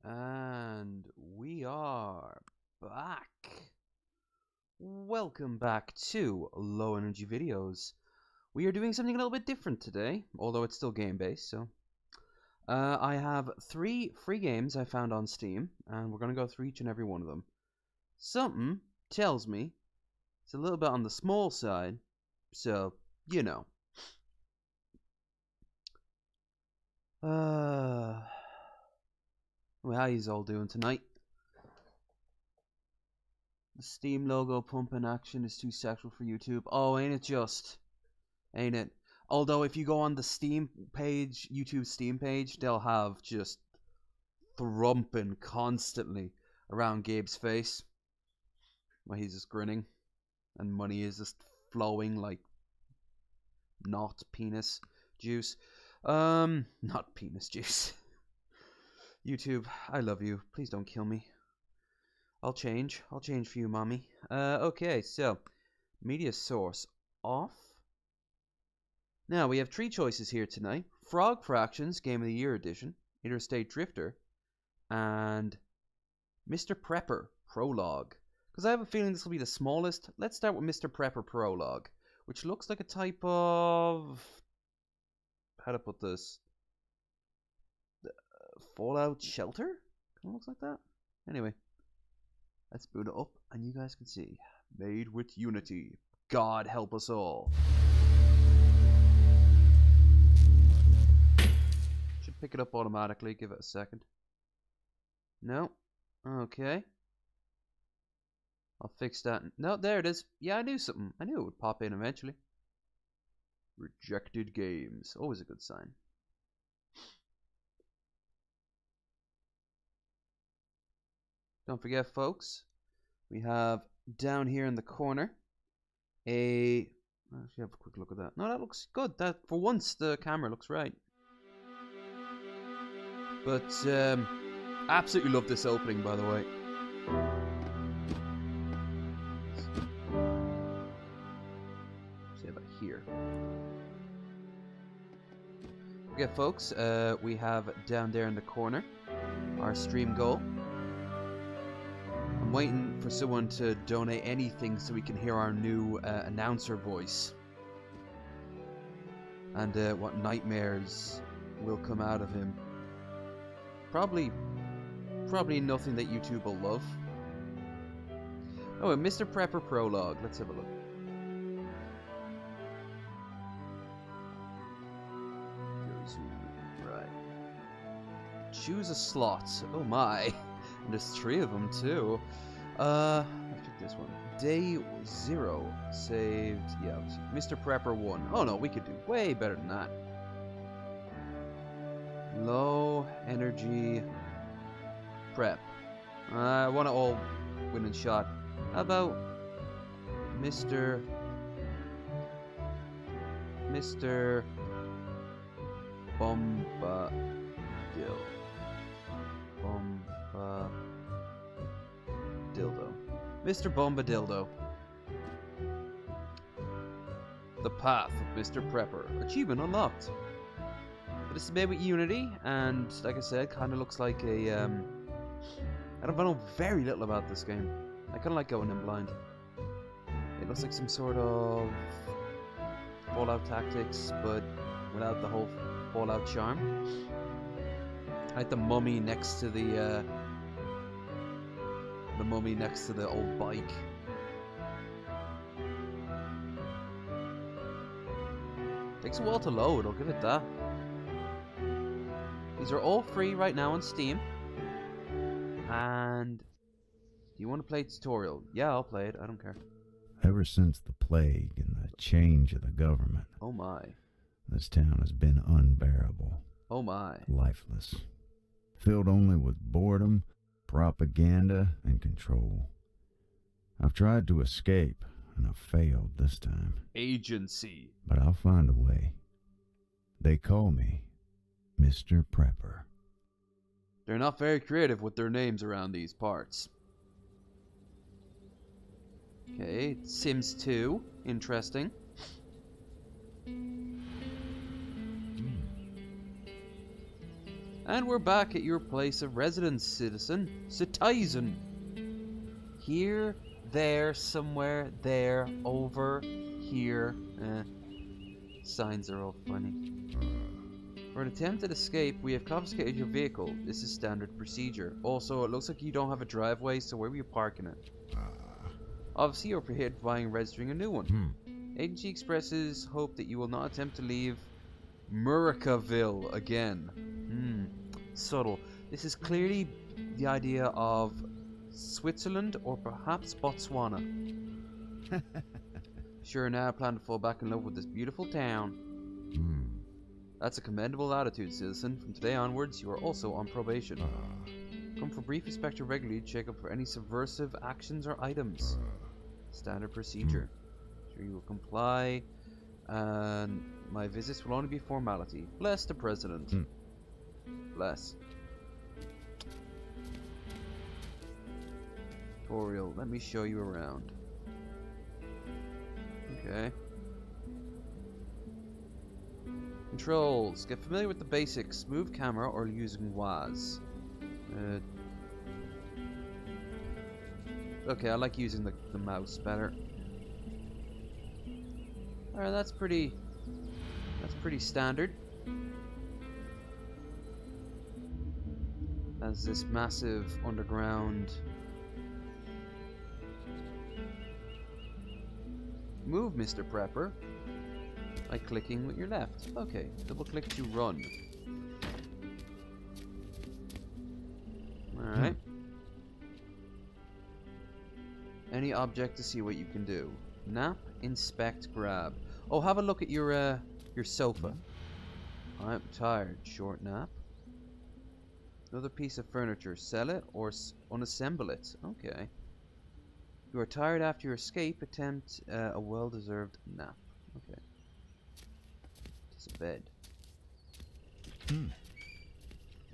And we are back. Welcome back to Low Energy Videos. We are doing something a little bit different today, although it's still game-based, so. I have 3 free games I found on Steam, and we're going to go through each and every one of them. Something tells me it's a little bit on the small side, so, you know. Well, how yous all doing tonight? The Steam logo pumping action is too sexual for YouTube. Oh, ain't it just? Ain't it? Although if you go on the Steam page, YouTube Steam page, they'll have just thrumping constantly around Gabe's face. While he's just grinning. And money is just flowing like not penis juice. Not penis juice. YouTube, I love you. Please don't kill me. I'll change for you, mommy. Okay, so media source off. Now we have 3 choices here tonight: Frog Fractions Game of the Year Edition, Interstate Drifter, and Mr. Prepper Prologue. Because I have a feeling this will be the smallest. Let's start with Mr. Prepper Prologue, which looks like a type of, how to put this, Fallout Shelter? Kind of looks like that. Anyway. Let's boot it up, and you guys can see. Made with Unity. God help us all. Should pick it up automatically. Give it a second. No. Okay. I'll fix that. No, there it is. Yeah, I knew something. I knew it would pop in eventually. Rejected games. Always a good sign. Don't forget, folks, we have down here in the corner a... Let's have a quick look at that. No, that looks good. That, for once, the camera looks right. But, absolutely love this opening, by the way. Say about here. Okay, folks, we have down there in the corner our stream goal. I'm waiting for someone to donate anything so we can hear our new announcer voice. And what nightmares will come out of him. Probably nothing that YouTube will love. Oh, a Mr. Prepper Prologue. Let's have a look. Right. Choose a slot. Oh my. And there's 3 of them too. Let's pick this one. Day 0 saved. Yeah, Mr. Prepper 1. Oh no, we could do way better than that. Low energy prep. I want to all win and shot. How about Mr. Bombadil. Dildo. Mr. Bombadildo. The Path of Mr. Prepper. Achievement unlocked. But this is made with Unity, and like I said, kind of looks like a, I know very little about this game. I kind of like going in blind. It looks like some sort of Fallout Tactics, but without the whole Fallout charm. I like the mummy next to the mummy next to the old bike. Takes a while to load, I'll give it that. These are all free right now on Steam. And do you want to play tutorial? Yeah, I'll play it. I don't care. Ever since the plague and the change of the government, oh my, this town has been unbearable. Oh my. Lifeless. Filled only with boredom, propaganda, and control. I've tried to escape, and I've failed this time. Agency. But I'll find a way. They call me Mr. Prepper. They're not very creative with their names around these parts. Okay, Sims 2. Interesting. And we're back at your place of residence, citizen. Here, there, somewhere, there, over, here. Signs are all funny. For an attempted escape, we have confiscated your vehicle. This is standard procedure. Also, it looks like you don't have a driveway, so where were you parking it? Obviously, you're prohibited from buying and registering a new one. Agency expresses hope that you will not attempt to leave Murricaville again. Subtle. This is clearly the idea of Switzerland or perhaps Botswana. Sure, now I plan to fall back in love with this beautiful town. That's a commendable attitude, citizen. From today onwards, you are also on probation. Come for brief inspection regularly to check up for any subversive actions or items. Standard procedure. Sure you will comply. And my visits will only be formality. Bless the president. Bless. Tutorial. Let me show you around. Okay. Controls. Get familiar with the basics. Move camera or using WAS. Okay, I like using the mouse better. Alright, that's pretty standard. As this massive underground. Move, Mr. Prepper. By clicking with your left. Okay, double click to run. Alright. Any object to see what you can do. Nap, inspect, grab. Oh, have a look at your sofa. I'm tired. Short nap. Another piece of furniture. Sell it or unassemble it. Okay. You are tired after your escape. Attempt a well-deserved nap. Okay. It's a bed.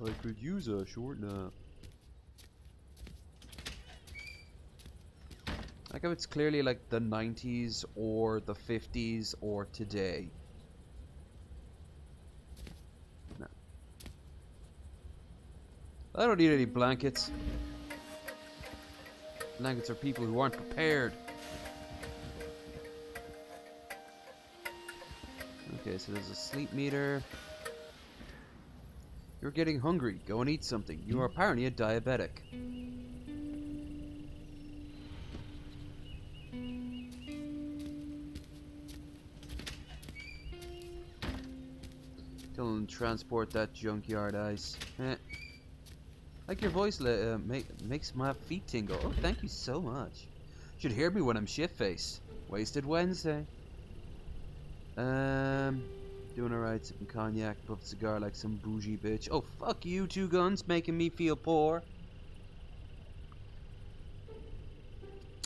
I could use a short nap. Like how it's clearly like the 90s or the 50s or today. No. I don't need any blankets. Blankets are people who aren't prepared. Okay, so there's a sleep meter. You're getting hungry. Go and eat something. You are apparently a diabetic. Don't transport that junkyard ice. Like your voice makes my feet tingle. Oh, thank you so much. Should hear me when I'm shit-faced. Wasted Wednesday. Doing alright, sipping cognac, puff a cigar like some bougie bitch. Oh, fuck you, Two Guns, making me feel poor.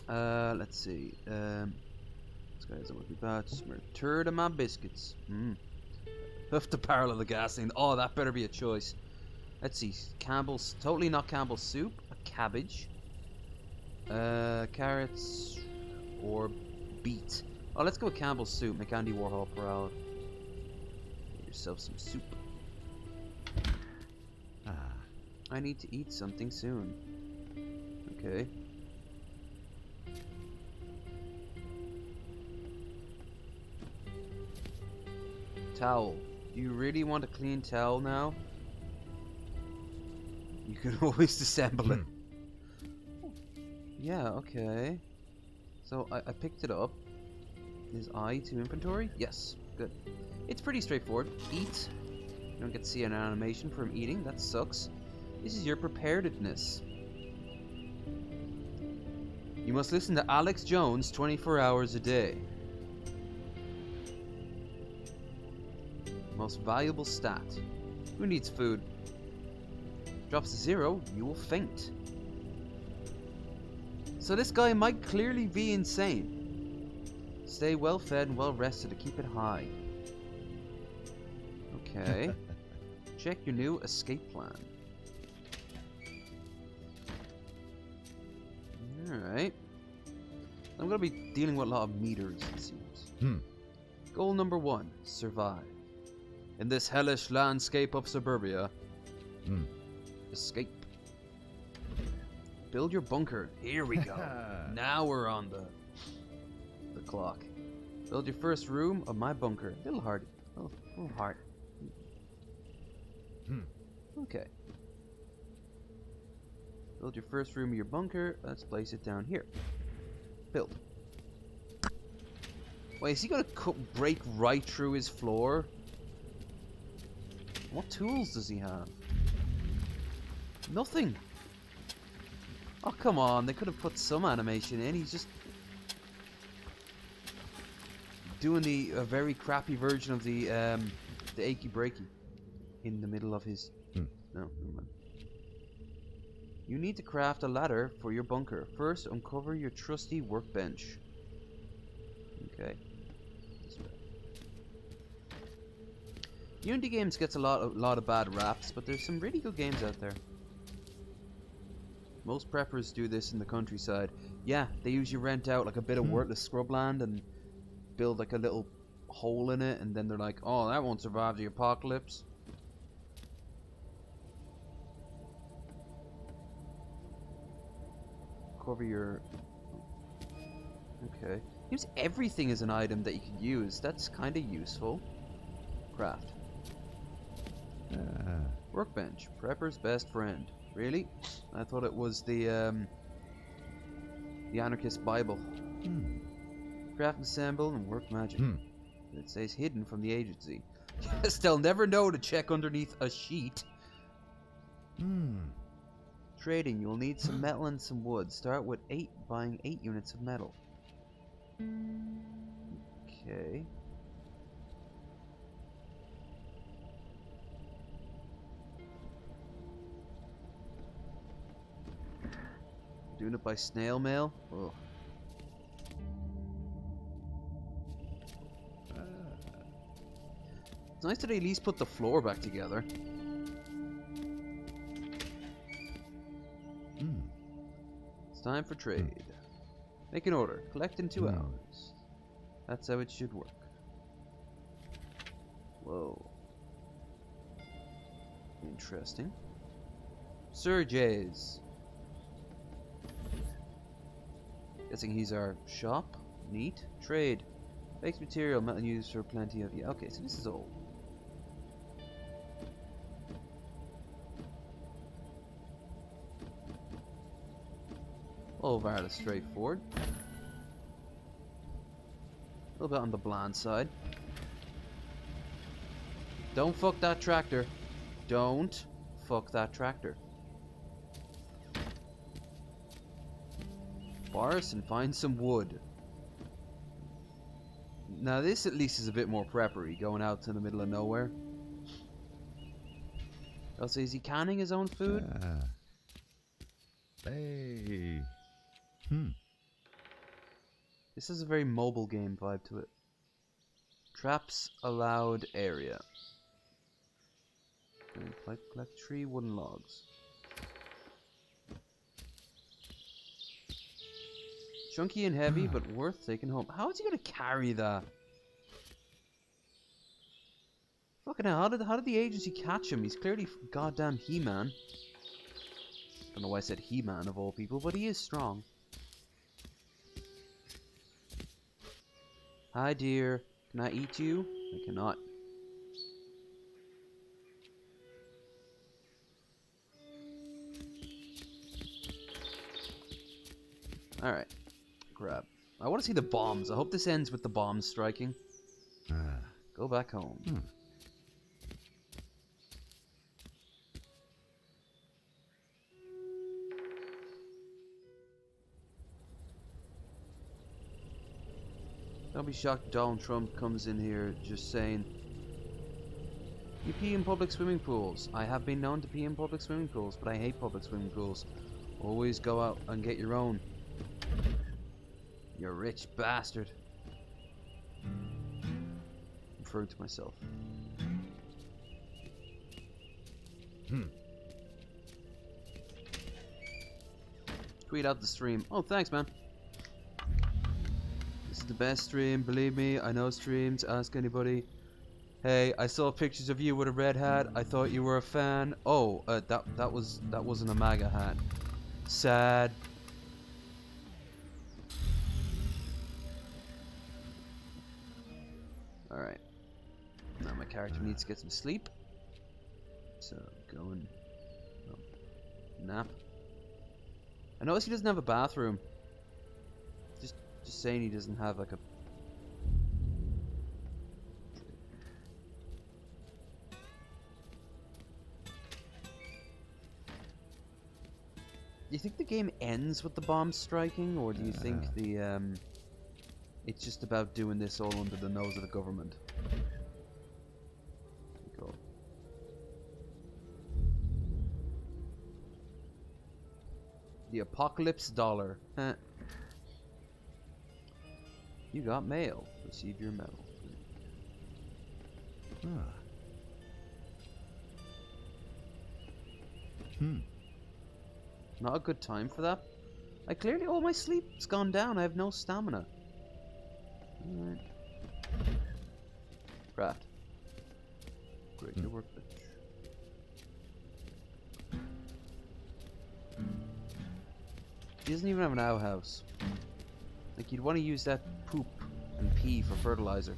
Let's see. This guy doesn't want to be bad. Just a turd of my biscuits. Puff the barrel of the gasoline. Oh, that better be a choice. Let's see. Campbell's, totally not Campbell's soup. A cabbage. Carrots or beet. Oh, let's go with Campbell's soup. Make Andy Warhol proud. Get yourself some soup. I need to eat something soon. Okay. Towel. Do you really want a clean towel now? You can always disassemble it. Yeah, okay. So I picked it up. Is I to inventory? Yes, good. It's pretty straightforward. Eat. You don't get to see an animation from eating. That sucks. This is your preparedness. You must listen to Alex Jones 24 hours a day. Most valuable stat. Who needs food? Drops to 0, you will faint. So this guy might clearly be insane. Stay well fed and well rested to keep it high. Okay. Check your new escape plan. Alright. I'm gonna be dealing with a lot of meters, it seems. Goal number 1, survive. In this hellish landscape of suburbia, Escape. Build your bunker. Here we go. Now we're on the clock. Build your first room of my bunker. Little hard. Oh, little hard. Okay. Build your first room of your bunker. Let's place it down here. Build. Wait, is he gonna break right through his floor? What tools does he have? Nothing. Oh, come on. They could have put some animation in. He's just doing a very crappy version of the achy breaky in the middle of his... No, never mind. You need to craft a ladder for your bunker. First, uncover your trusty workbench. Okay. Unity games gets a lot of bad raps, but there's some really good games out there. Most preppers do this in the countryside. Yeah, they usually rent out like a bit of worthless scrubland and build like a little hole in it, and then they're like, oh, that won't survive the apocalypse. Cover your... Okay. Use everything as an item that you can use. That's kind of useful. Craft. Workbench. Prepper's best friend. Really? I thought it was the anarchist Bible. Craft and assemble and work magic. It says hidden from the agency. Yes, they'll never know to check underneath a sheet. Trading. You'll need some metal and some wood. Start with buying 8 units of metal. Okay. Doing it by snail mail? Oh. It's nice that they at least put the floor back together. It's time for trade. Make an order. Collect in 2 hours. That's how it should work. Whoa. Interesting. Surges. Guessing he's our shop. Neat. Trade. Makes material, metal used for plenty of... Yeah, okay, so this is old. Oh, rather straightforward. A little bit on the bland side. Don't fuck that tractor. Don't fuck that tractor. Forest and find some wood. Now this at least is a bit more preppery, going out to the middle of nowhere. Also, is he canning his own food? Hey. This is a very mobile game vibe to it. Traps allowed area. Collect 3 wooden logs. Chunky and heavy, but worth taking home. How is he gonna carry that? Fucking hell, how did the agency catch him? He's clearly goddamn He-Man. Don't know why I said He-Man of all people, but he is strong. Hi dear, can I eat you? I cannot. Alright, grab. I want to see the bombs. I hope this ends with the bombs striking. Go back home. Don't be shocked Donald Trump comes in here just saying, you pee in public swimming pools. I have been known to pee in public swimming pools, but I hate public swimming pools. Always go out and get your own. You rich bastard. I'm referring to myself. Tweet out the stream. Oh, thanks, man. This is the best stream, believe me. I know streams. Ask anybody. Hey, I saw pictures of you with a red hat. I thought you were a fan. Oh, that wasn't a MAGA hat. Sad. All right. Now my character needs to get some sleep. So go and nap. I notice he doesn't have a bathroom. Just saying he doesn't have like a. Do you think the game ends with the bomb striking, or do you think it's just about doing this all under the nose of the government? Go. The Apocalypse Dollar. You got mail. Receive your medal. Not a good time for that. I clearly all my sleep's gone down. I have no stamina. Alright. Craft. Great your workbench. He doesn't even have an outhouse. Like, you'd want to use that poop and pee for fertilizer.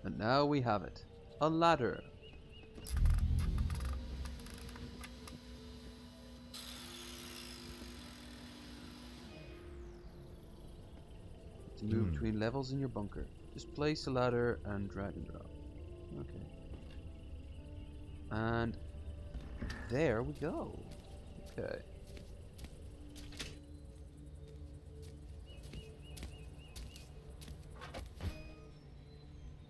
And now we have it. A ladder. To move between levels in your bunker. Just place a ladder and drag and drop. Okay. And there we go. Okay.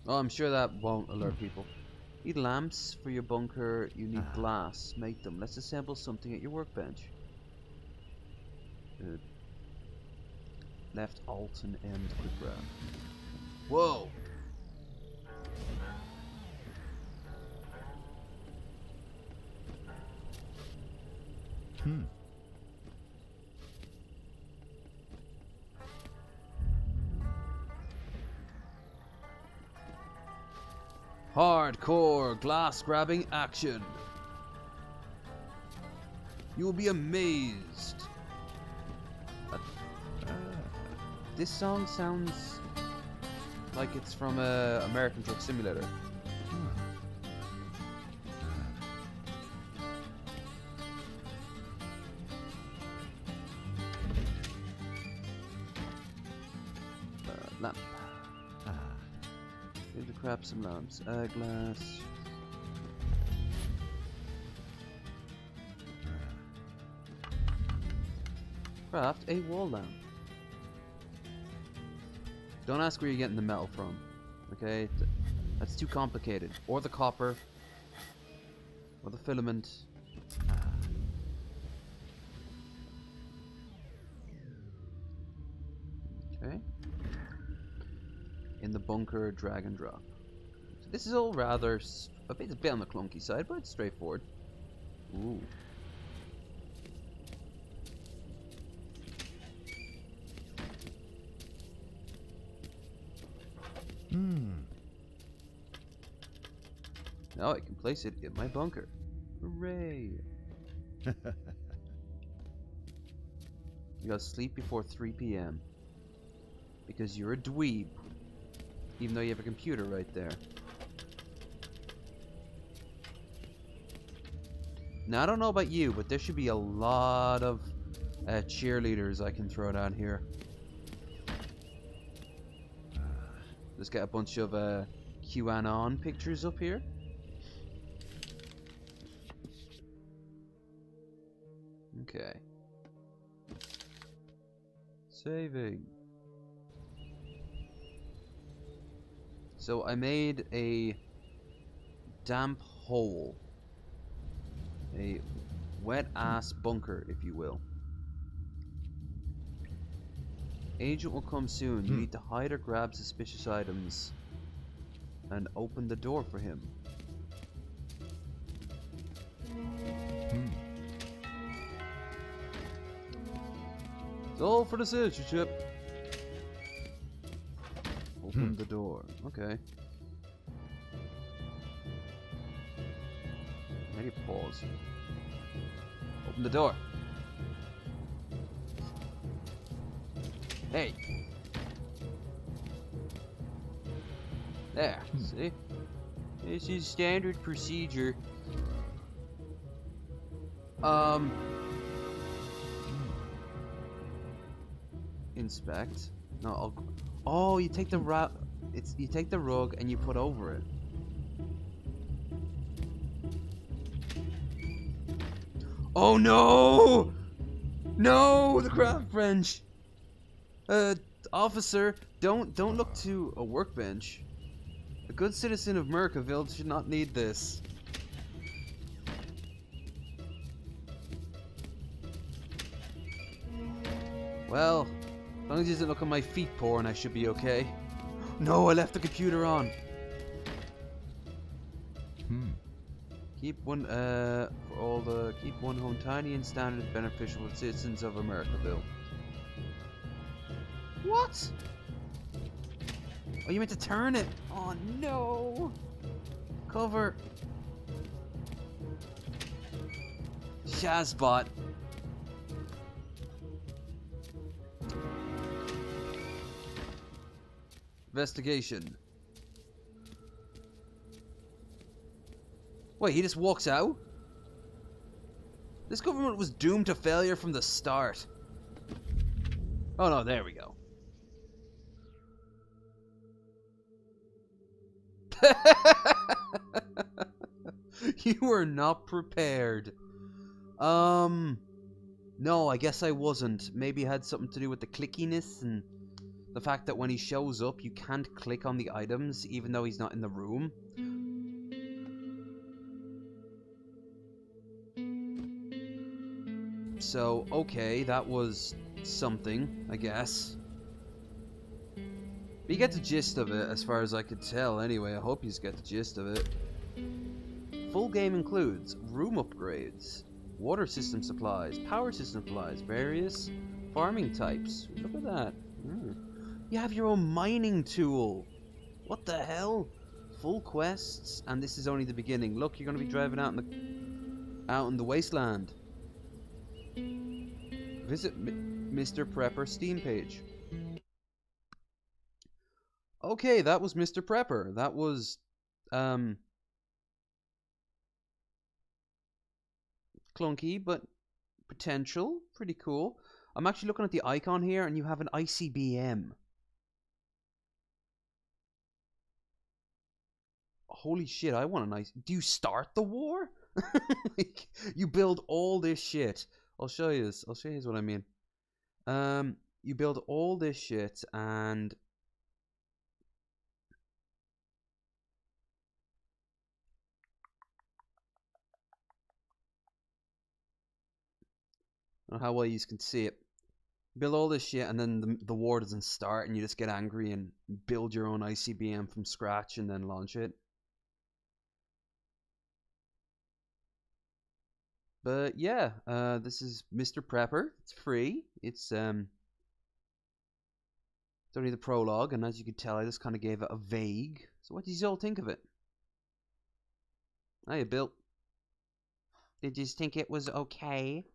Oh, I'm sure that won't alert people. Need lamps for your bunker. You need glass. Make them. Let's assemble something at your workbench. Good. Left Alt and M to quick grab. Whoa! Hardcore glass grabbing action. You will be amazed. This song sounds like it's from American Truck Simulator. Lamp. Need to grab some lamps. Glass. Craft a wall lamp. Don't ask where you're getting the metal from. Okay? That's too complicated. Or the copper. Or the filament. Okay. In the bunker, drag and drop. So this is all rather a bit on the clunky side, but it's straightforward. Ooh. Now I can place it in my bunker. Hooray! You gotta sleep before 3 p.m. Because you're a dweeb. Even though you have a computer right there. Now, I don't know about you, but there should be a lot of cheerleaders I can throw down here. Let's get a bunch of QAnon pictures up here. Okay. Saving. So I made a damp hole. A wet ass bunker, if you will. Agent will come soon. You need to hide or grab suspicious items and open the door for him. It's all for the citizenship. Open the door. Okay. Maybe pause. Open the door. Hey. There. See? This is standard procedure. Inspect. No. Oh, you take the you take the rug and you put over it. Oh no! No, the craft bench. Officer, don't look to a workbench. A good citizen of Mercaville should not need this. Well, as long as he doesn't look at my feet porn, I should be okay. No, I left the computer on. Keep one keep one home tiny and standard and beneficial for citizens of Americaville. What? Oh, you meant to turn it? Oh no! Cover. Shazbot. Investigation. Wait, he just walks out? This government was doomed to failure from the start. Oh no, there we go. You were not prepared. No, I guess I wasn't. Maybe it had something to do with the clickiness and the fact that when he shows up, you can't click on the items even though he's not in the room. So, okay, that was something, I guess. But you get the gist of it, as far as I could tell anyway. I hope you get the gist of it. Full game includes room upgrades, water system supplies, power system supplies, various farming types. Look at that. You have your own mining tool. What the hell? Full quests, and this is only the beginning. Look, you're going to be driving out in the wasteland. Visit Mr. Prepper Steam page. Okay, that was Mr. Prepper. That was clunky, but potential. Pretty cool. I'm actually looking at the icon here, and you have an ICBM. Holy shit, I want a nice... Do you start the war? Like, you build all this shit. I'll show you this. I'll show you what I mean. You build all this shit, and... I don't know how well you can see it. Build all this shit, and then the war doesn't start, and you just get angry and build your own ICBM from scratch and then launch it. But yeah, this is Mr. Prepper. It's free. It's only the prologue, and as you can tell, I just kind of gave it a vague. So what did you all think of it? Hiya, Bill. Did you think it was okay?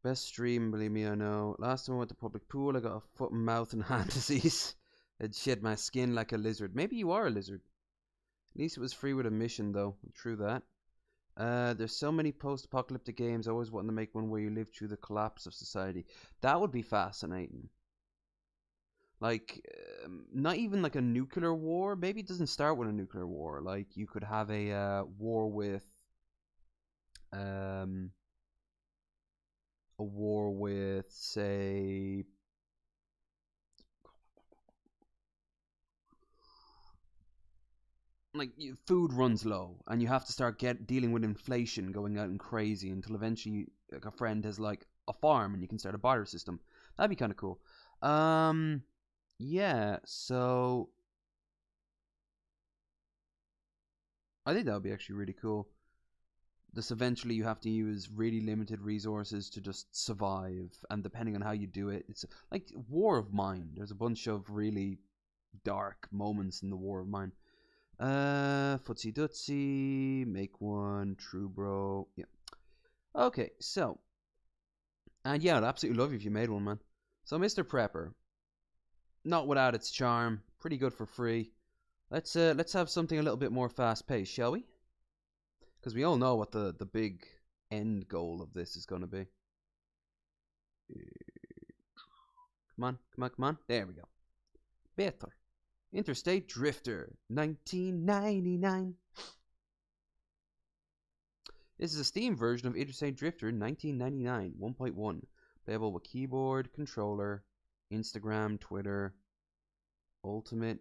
Best stream, believe me, I know. Last time I went to public pool, I got a foot and mouth and hand disease. It shed my skin like a lizard. Maybe you are a lizard. At least it was free with a mission, though. True that. There's so many post-apocalyptic games. I always wanted to make one where you live through the collapse of society. That would be fascinating. Like, not even like a nuclear war. Maybe it doesn't start with a nuclear war. Like, you could have a war with, say, like food runs low and you have to start dealing with inflation going out and crazy until eventually like a friend has like a farm and you can start a barter system. That'd be kind of cool. Yeah, so I think that would be actually really cool. this eventually you have to use really limited resources to just survive, and depending on how you do it, it's like War of Mine. There's a bunch of really dark moments in the War of Mine. Footsie Dootsie, make one, true bro. Yeah. Okay, so, and yeah, I'd absolutely love you if you made one, man. So, Mr. Prepper, not without its charm, pretty good for free. Let's have something a little bit more fast paced, shall we? Because we all know what the big end goal of this is going to be. Come on, come on, come on. There we go. Better. Interstate Drifter, 1999. This is a Steam version of Interstate Drifter 1999 1.1. Playable with keyboard, controller, Instagram, Twitter, Ultimate,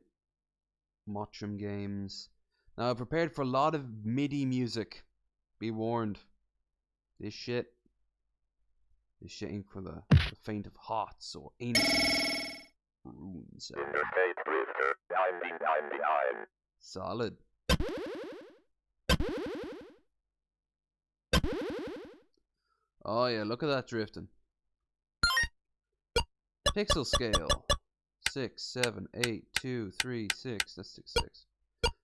Mochum Games. Now, I've prepared for a lot of MIDI music. Be warned. This shit ain't for the faint of hearts or anus. Runes. Interstate Drifter 1999. Solid. Oh yeah, look at that drifting. Pixel scale. 6, 7, 8, 2, 3, 6. That's 6, 6.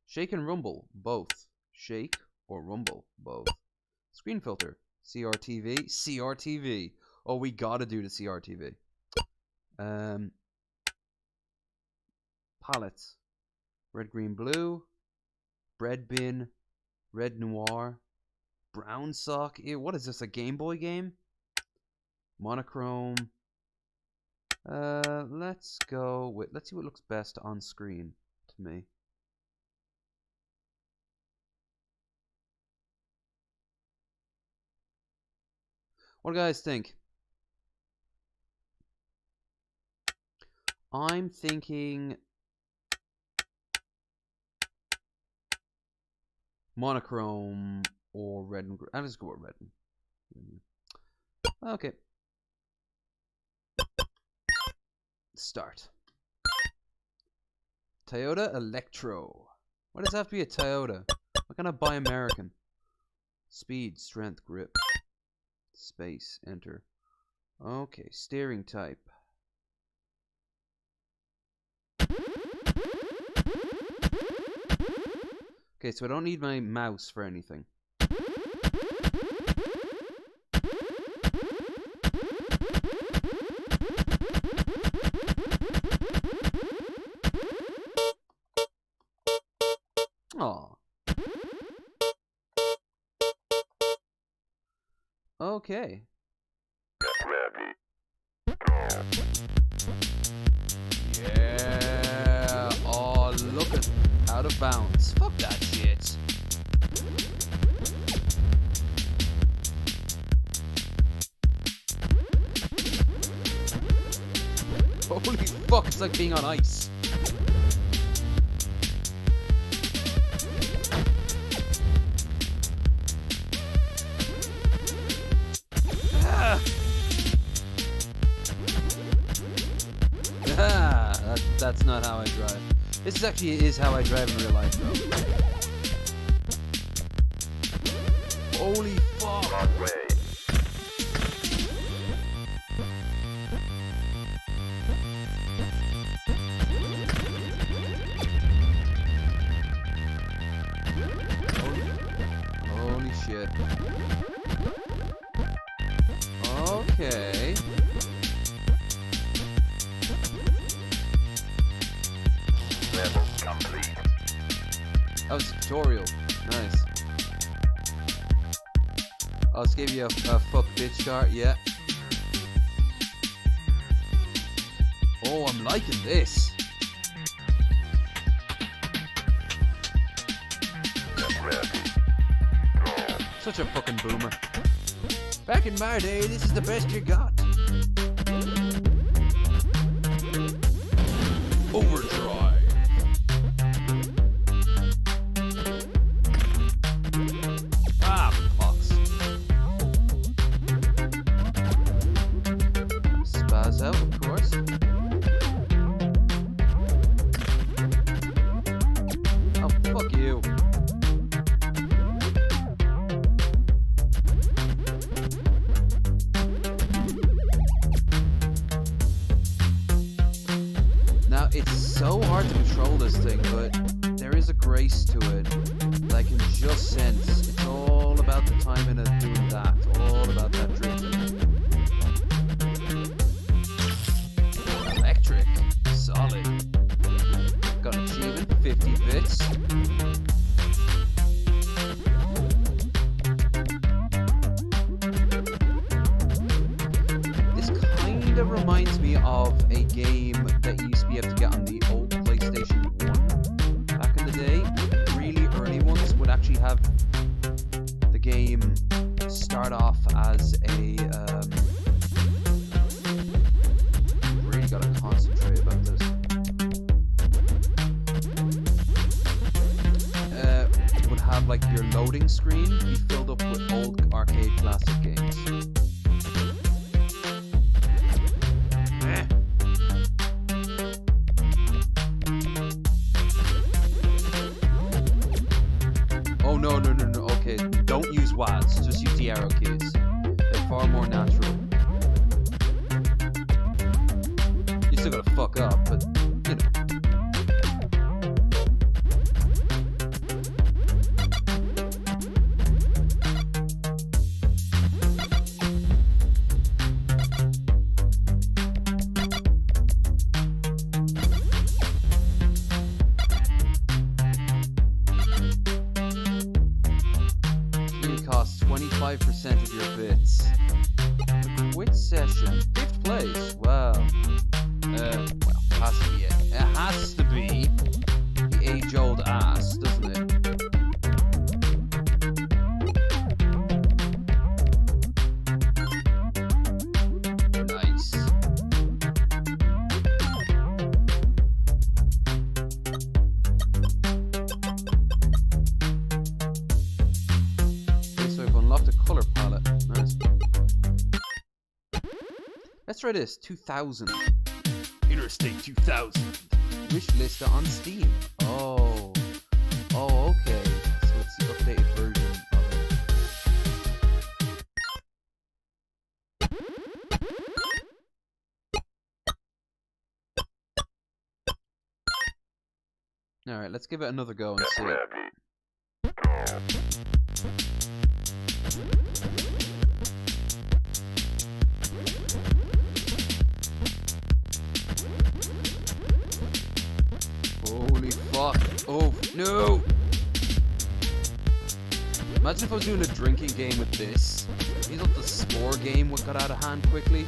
Shake and rumble, both. Shake or rumble, both. Screen filter. CRTV. CRTV. Oh, we gotta do the CRTV. Palettes. Red, green, blue. Bread bin. Red noir. Brown sock. Ew, what is this, a Game Boy game? Monochrome. Let's go with, let's see what looks best on screen to me. What do you guys think? I'm thinking monochrome or red and green. I'll just go with red. Okay. Start. Toyota Electro. Why does it have to be a Toyota? Why can't I buy American? Speed, strength, grip. Space, enter. Okay, steering type. Okay, so I don't need my mouse for anything. Aw. Okay. Get ready. Yeah. Oh, look at out of bounds. Fuck that shit. Holy fuck, it's like being on ice. That's not how I drive. This actually is how I drive in real life, though. Holy fuck! Broadway. Holy shit. Okay. Level complete. That was a tutorial. Nice. I'll just give you a fuck bitch start, yeah. Oh, I'm liking this. Get ready. Go. Such a fucking boomer. Back in my day, this is the best you got. Overdrive. Ah, fucks. Spaz out, of course. Oh, fuck you. grace to it that I can just sense. It's all about the timing of doing that. All about that drifting. Electric. Solid. Got an achievement. 50 bits. This kind of reminds me of a game that you used to be able to get on the old PlayStation 1 back in the day. Really early ones would actually have the game start off as a really gotta concentrate about this. Would have like your loading screen be filled up with old arcade classic games. Oh no, okay, don't use WASD, just use the arrow keys. They're far more natural. You still gotta fuck up, but, you know. Costs 25% of your bits. Quit session. 5th place. Wow. Well, it has to be it. It has to be the age-old ass, doesn't it? Nice. Unlocked a color palette. Nice. Let's try this. 2000. Interstate 2000. Wish list on Steam. Oh. Oh, okay. So it's the updated version of it. Alright, let's give it another go and Get see. ready. Go. Holy fuck. Oh, no! Imagine if I was doing a drinking game with this. You thought the spore game would got out of hand quickly.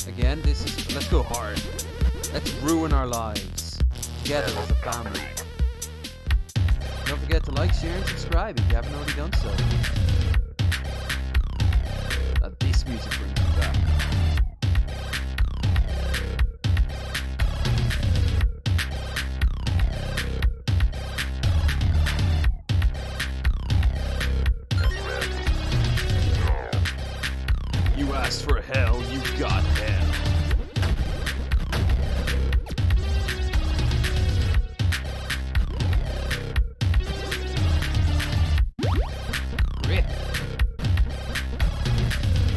Again, this is... Let's go hard. Let's ruin our lives. Together as a family. Don't forget to like, share, and subscribe if you haven't already done so. This music brings me back. You asked for hell, you got hell.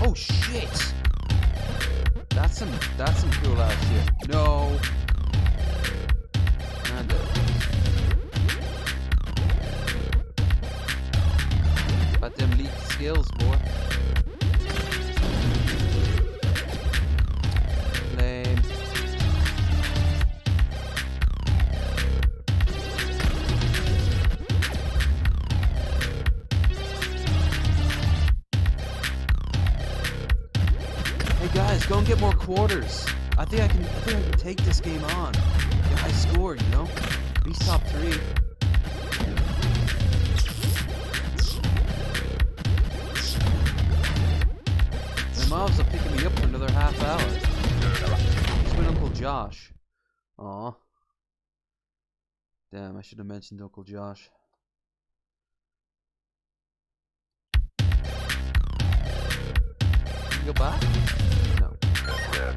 Oh shit! That's some cool ass shit. No. And got them leaked skills, boy. Lame. Hey guys, go and get more quarters. I think I can take this game on. Get high score, you know? At least top 3. My mobs are picking me up for another half hour. It's with Uncle Josh. Aw. Damn, I should have mentioned Uncle Josh. Can you go back? No. Uncle Josh.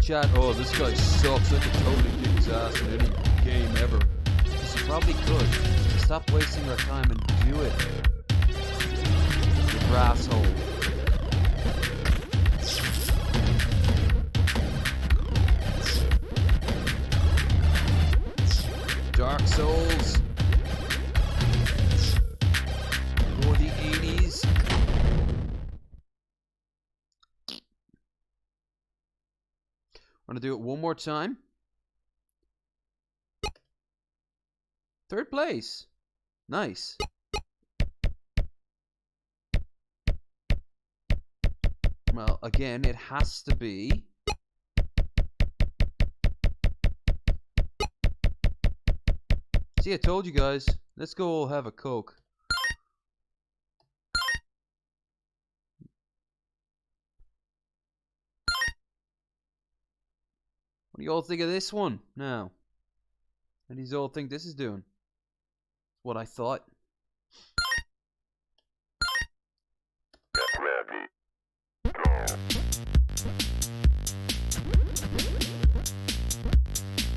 chat, oh, this guy sucks, I could totally kick his ass in any game ever. Because you probably could. So stop wasting your time and do it. You brasshole. Dark Souls. For the 80s. Want to do it one more time? Third place. Nice. Well, again, it has to be. See, I told you guys. Let's go all have a Coke. What do you all think of this one now? What do you all think this is doing? What I thought. Get ready. Go.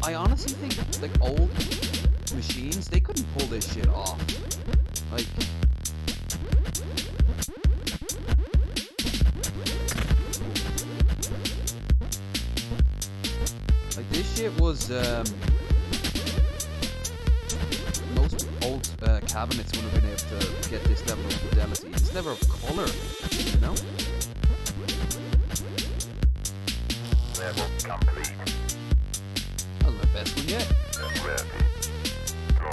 I honestly think, like, old machines, they couldn't pull this shit off. Like, this shit was, most old cabinets wouldn't have been able to get this level of fidelity. It's never color, you know? Level complete. That was my best one yet. Get ready. Go.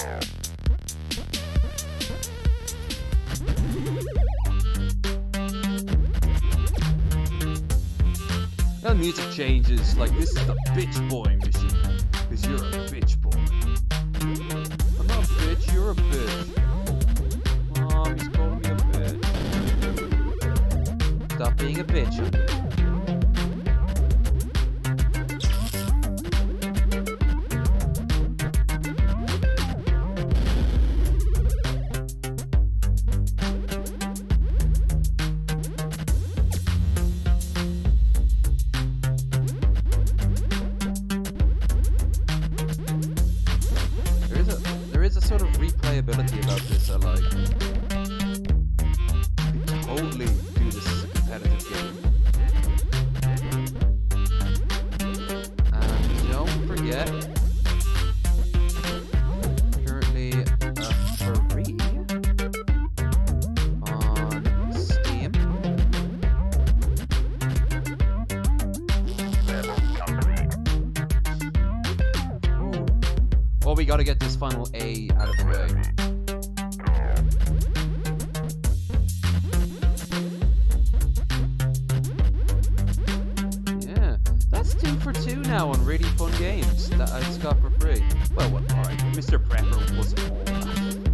Now the music changes, like this is the bitch boy machine. Because you're a bitch boy. I'm not a bitch, you're a bitch. Mom, he's calling me a bitch. Stop being a bitch. There is a sort of replayability about this I like. You could totally do this as a competitive game. And don't forget, currently free on Steam. Level complete. Ooh. Well, we gotta get this final A out of the way. Yeah, that's 2 for 2 now on really fun games that I just got for free. Well, alright, Mr. Prepper wasn't all that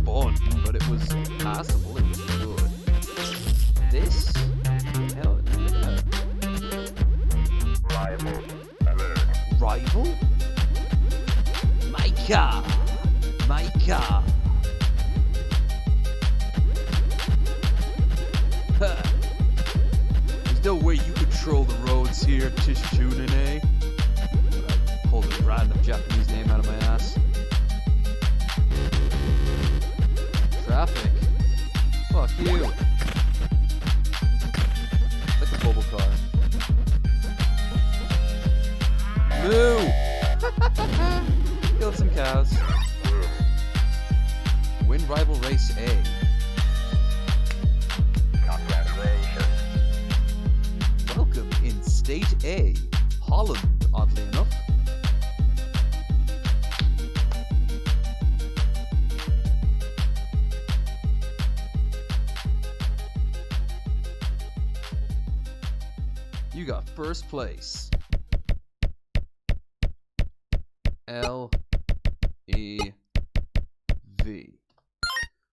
fun, but it was passable, it was good. This? Hell yeah. Rival alert. Rival? Micah! Micah! Huh. There's no way you control the roads here, Tishunin, eh? I pulled a random Japanese name out of my ass. Traffic. Fuck you. Like a bubble car. Moo! Killed some cows. Win rival race A. Congratulations. Welcome in State A, Holland, oddly enough. You got first place. L-E-V.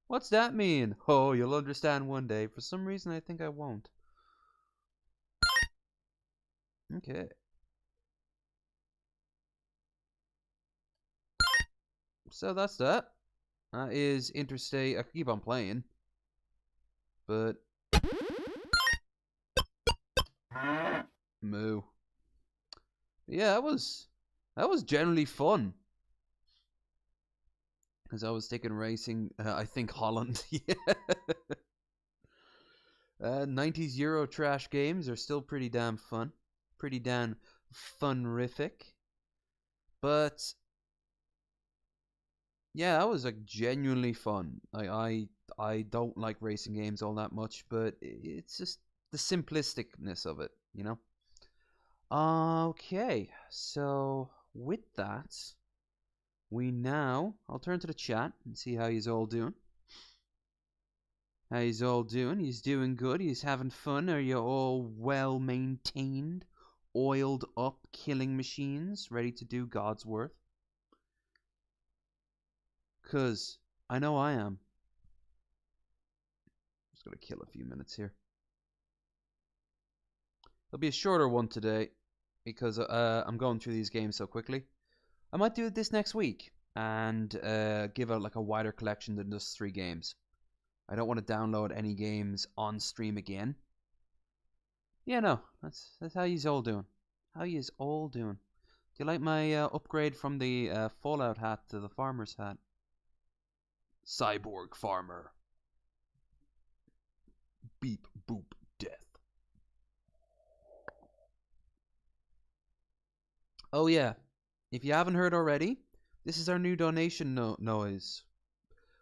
What's that mean? Oh, you'll understand one day. For some reason, I think I won't. Okay. So that's that. That is Interstate. I could keep on playing. But... moo. Yeah, that was generally fun. Because I was taking racing, I think Holland. Yeah. 90s Euro trash games are still pretty damn fun. Pretty damn funrific. But yeah, that was like genuinely fun. I don't like racing games all that much, but it's just the simplisticness of it, you know? Okay, so with that, I'll turn to the chat and see how he's all doing. How he's all doing? He's doing good. He's having fun. Are you all well maintained, oiled up killing machines, ready to do God's work? 'Cause I know I am. Just gonna kill a few minutes here. It'll be a shorter one today because I'm going through these games so quickly. I might do this next week and give out like a wider collection than just 3 games. I don't want to download any games on stream again. Yeah, no, that's how you's all doing. How you's all doing? Do you like my upgrade from the Fallout hat to the farmer's hat? Cyborg farmer. Beep boop death. Oh yeah, if you haven't heard already, this is our new donation noise.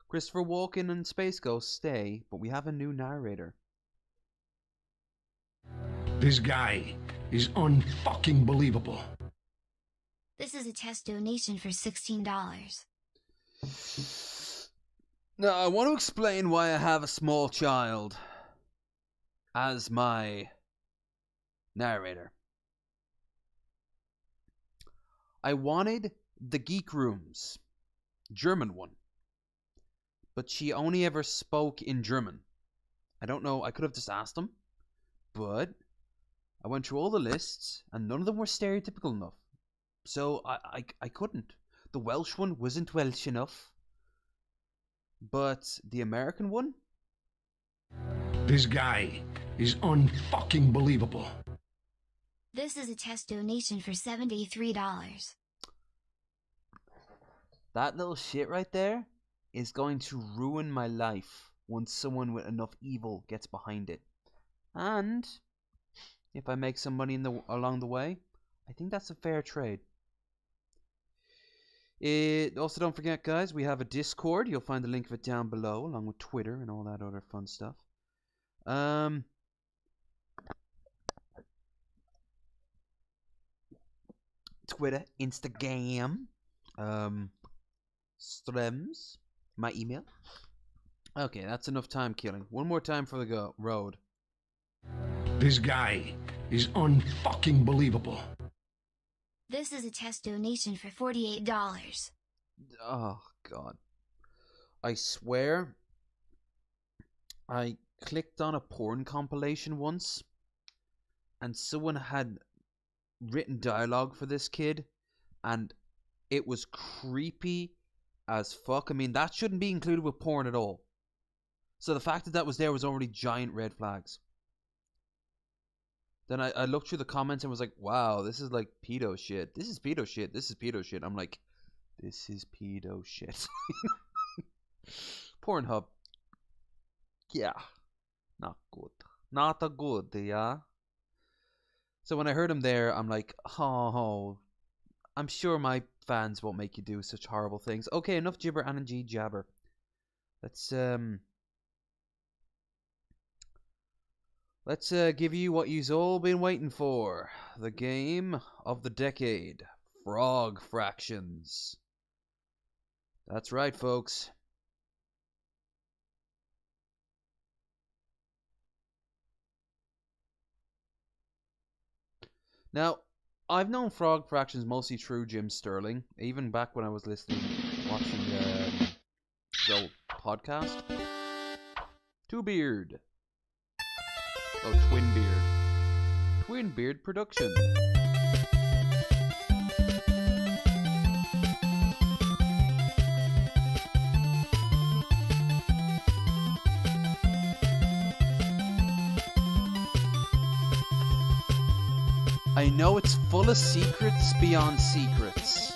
Christopher Walken and Space Ghost stay, but we have a new narrator. This guy is unfucking believable. This is a test donation for $16. Now, I want to explain why I have a small child as my narrator. I wanted the Geek Room's German one, but she only ever spoke in German. I don't know, I could have just asked them, but I went through all the lists and none of them were stereotypical enough. So I couldn't. The Welsh one wasn't Welsh enough. But the American one? This guy is unfucking believable. This is a test donation for $73. That little shit right there is going to ruin my life once someone with enough evil gets behind it. And if I make some money along the way, I think that's a fair trade. Also, don't forget, guys, we have a Discord. You'll find the link of it down below, along with Twitter and all that other fun stuff. Twitter, Instagram, Streams, my email. Okay, that's enough time killing. One more time for the road. This guy is unfucking believable. This is a test donation for $48. Oh, God. I swear, I clicked on a porn compilation once, and someone had written dialogue for this kid, and it was creepy as fuck. I mean, that shouldn't be included with porn at all. So the fact that that was there was already giant red flags. Then I looked through the comments and was like, wow, this is like pedo shit. This is pedo shit. This is pedo shit. I'm like, this is pedo shit. Pornhub. Yeah. Not good. Not a good, yeah. So when I heard him there, I'm like, oh, I'm sure my fans won't make you do such horrible things. Okay, enough gibber and jabber. Let's give you what you've all been waiting for. The game of the decade. Frog Fractions. That's right, folks. Now, I've known Frog Fractions mostly through Jim Sterling, even back when I was watching the podcast. Two Beard. Oh, Twin Beard. Twin Beard Production. I know it's full of secrets beyond secrets.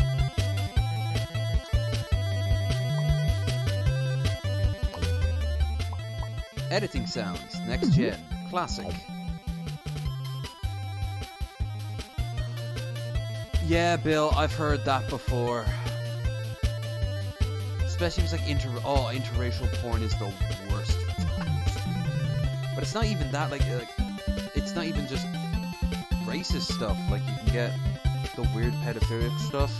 Editing sounds, next gen, classic. Yeah, Bill, I've heard that before. Especially if it's like interracial porn is the worst. But it's not even that, like it's not even just racist stuff. Like, you can get the weird pedophilic stuff.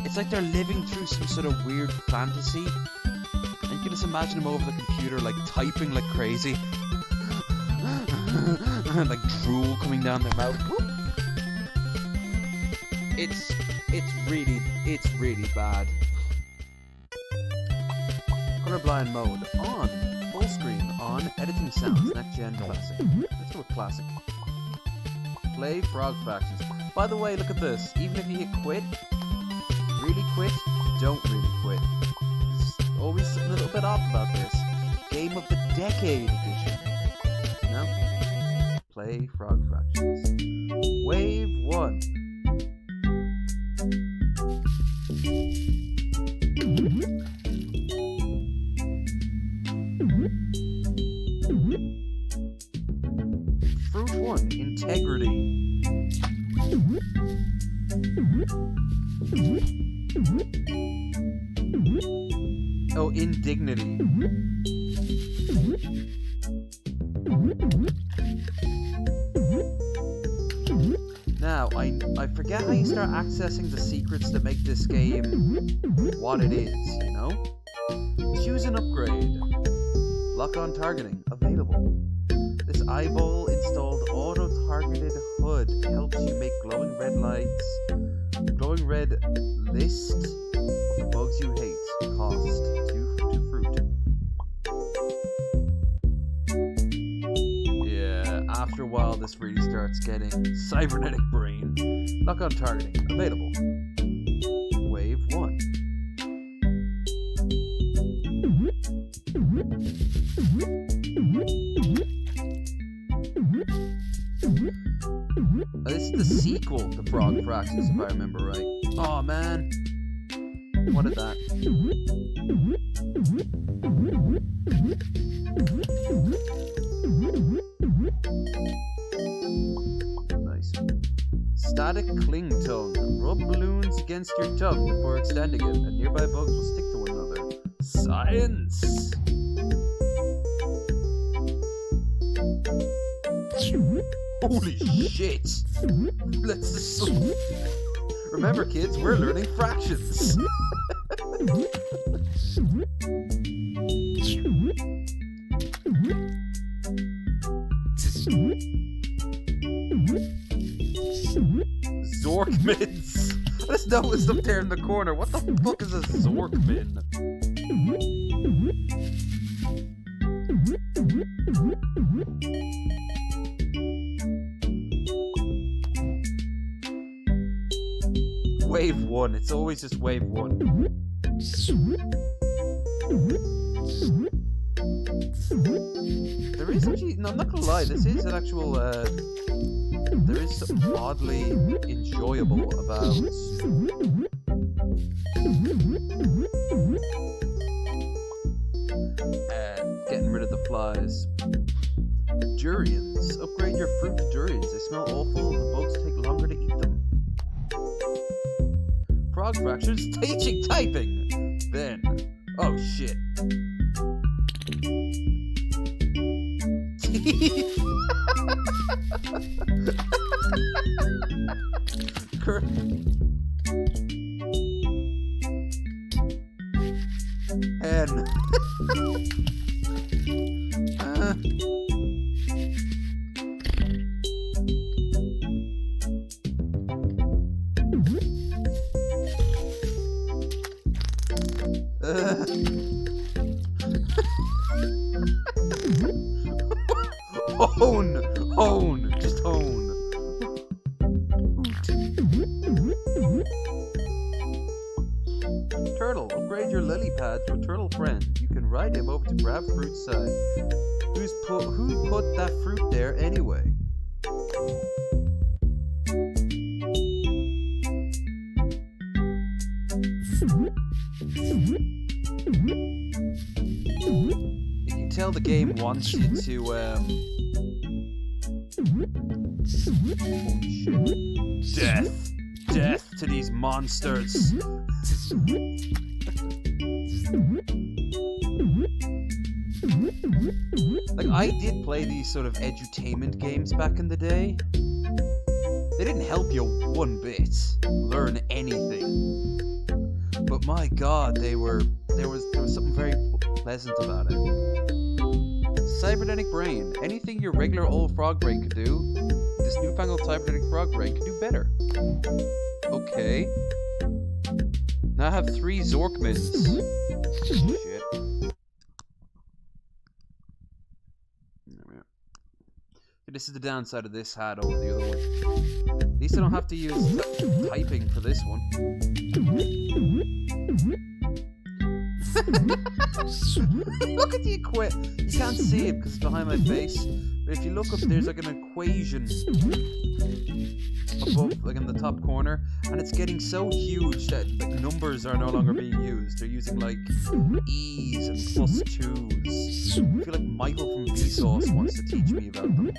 It's like they're living through some sort of weird fantasy. And you can just imagine them over the computer, like, typing like crazy. Like drool coming down their mouth. It's really bad. Colorblind mode on. Full screen on. Editing sounds. Next gen classic. Let's go with classic. Play frog factions. By the way, look at this. Even if you hit quit, really quit, don't really quit. There's always a little bit off about this. Game of the Decade edition. You know? Play frog fractions. Wave 1. Fruit 1. Integrity. Oh, indignity. Now, I forget how you start accessing the secrets that make this game what it is, you know? Choose an upgrade. Lock-on targeting, available. This eyeball installed auto-targeted HUD helps you make glowing red lights. Glowing red list of the bugs you hate. Cost 2 fruit. Yeah, after a while this really starts getting cybernetic brain. Lock-on targeting, available. Wave 1. This is the sequel to Frog Fractions, if I remember right. Oh man, what is that? Nice. Static cling tongue. Rub balloons against your tongue before extending it, and nearby bugs will stick to one another. Science! Holy shit! Let's... Remember, kids, we're learning fractions! Zorkmins! I just noticed up there in the corner. What the fuck is a Zorkmin? Wave 1. It's always just wave 1. There is actually... No, I'm not gonna lie. This is an actual... there is something oddly enjoyable about... getting rid of the flies. Durians. Upgrade your fruit to durians. They smell awful. The bugs take longer to eat them. Frog fractures. Teaching typing. Then. Oh shit. Hen. Hone! Just hone! Turtle, upgrade your lily pad to a turtle friend. You can ride him over to grab fruit side. Who put that fruit there anyway? You can tell the game wants you to Death! Death to these monsters! Like, I did play these sort of edutainment games back in the day. They didn't help you one bit learn anything. But my god, there was something very pleasant about it. Cybernetic brain. Anything your regular old frog brain could do, this newfangled cybernetic frog brain can do better. Okay. Now I have 3 Zorkmans. Shit. This is the downside of this hat over the other one. At least I don't have to use typing for this one. Look at the equation. You can't see it because it's behind my face. But if you look up, there's like an equation above, like in the top corner, and it's getting so huge that like numbers are no longer being used. They're using like E's and +2s. I feel like Michael from Vsauce wants to teach me about them.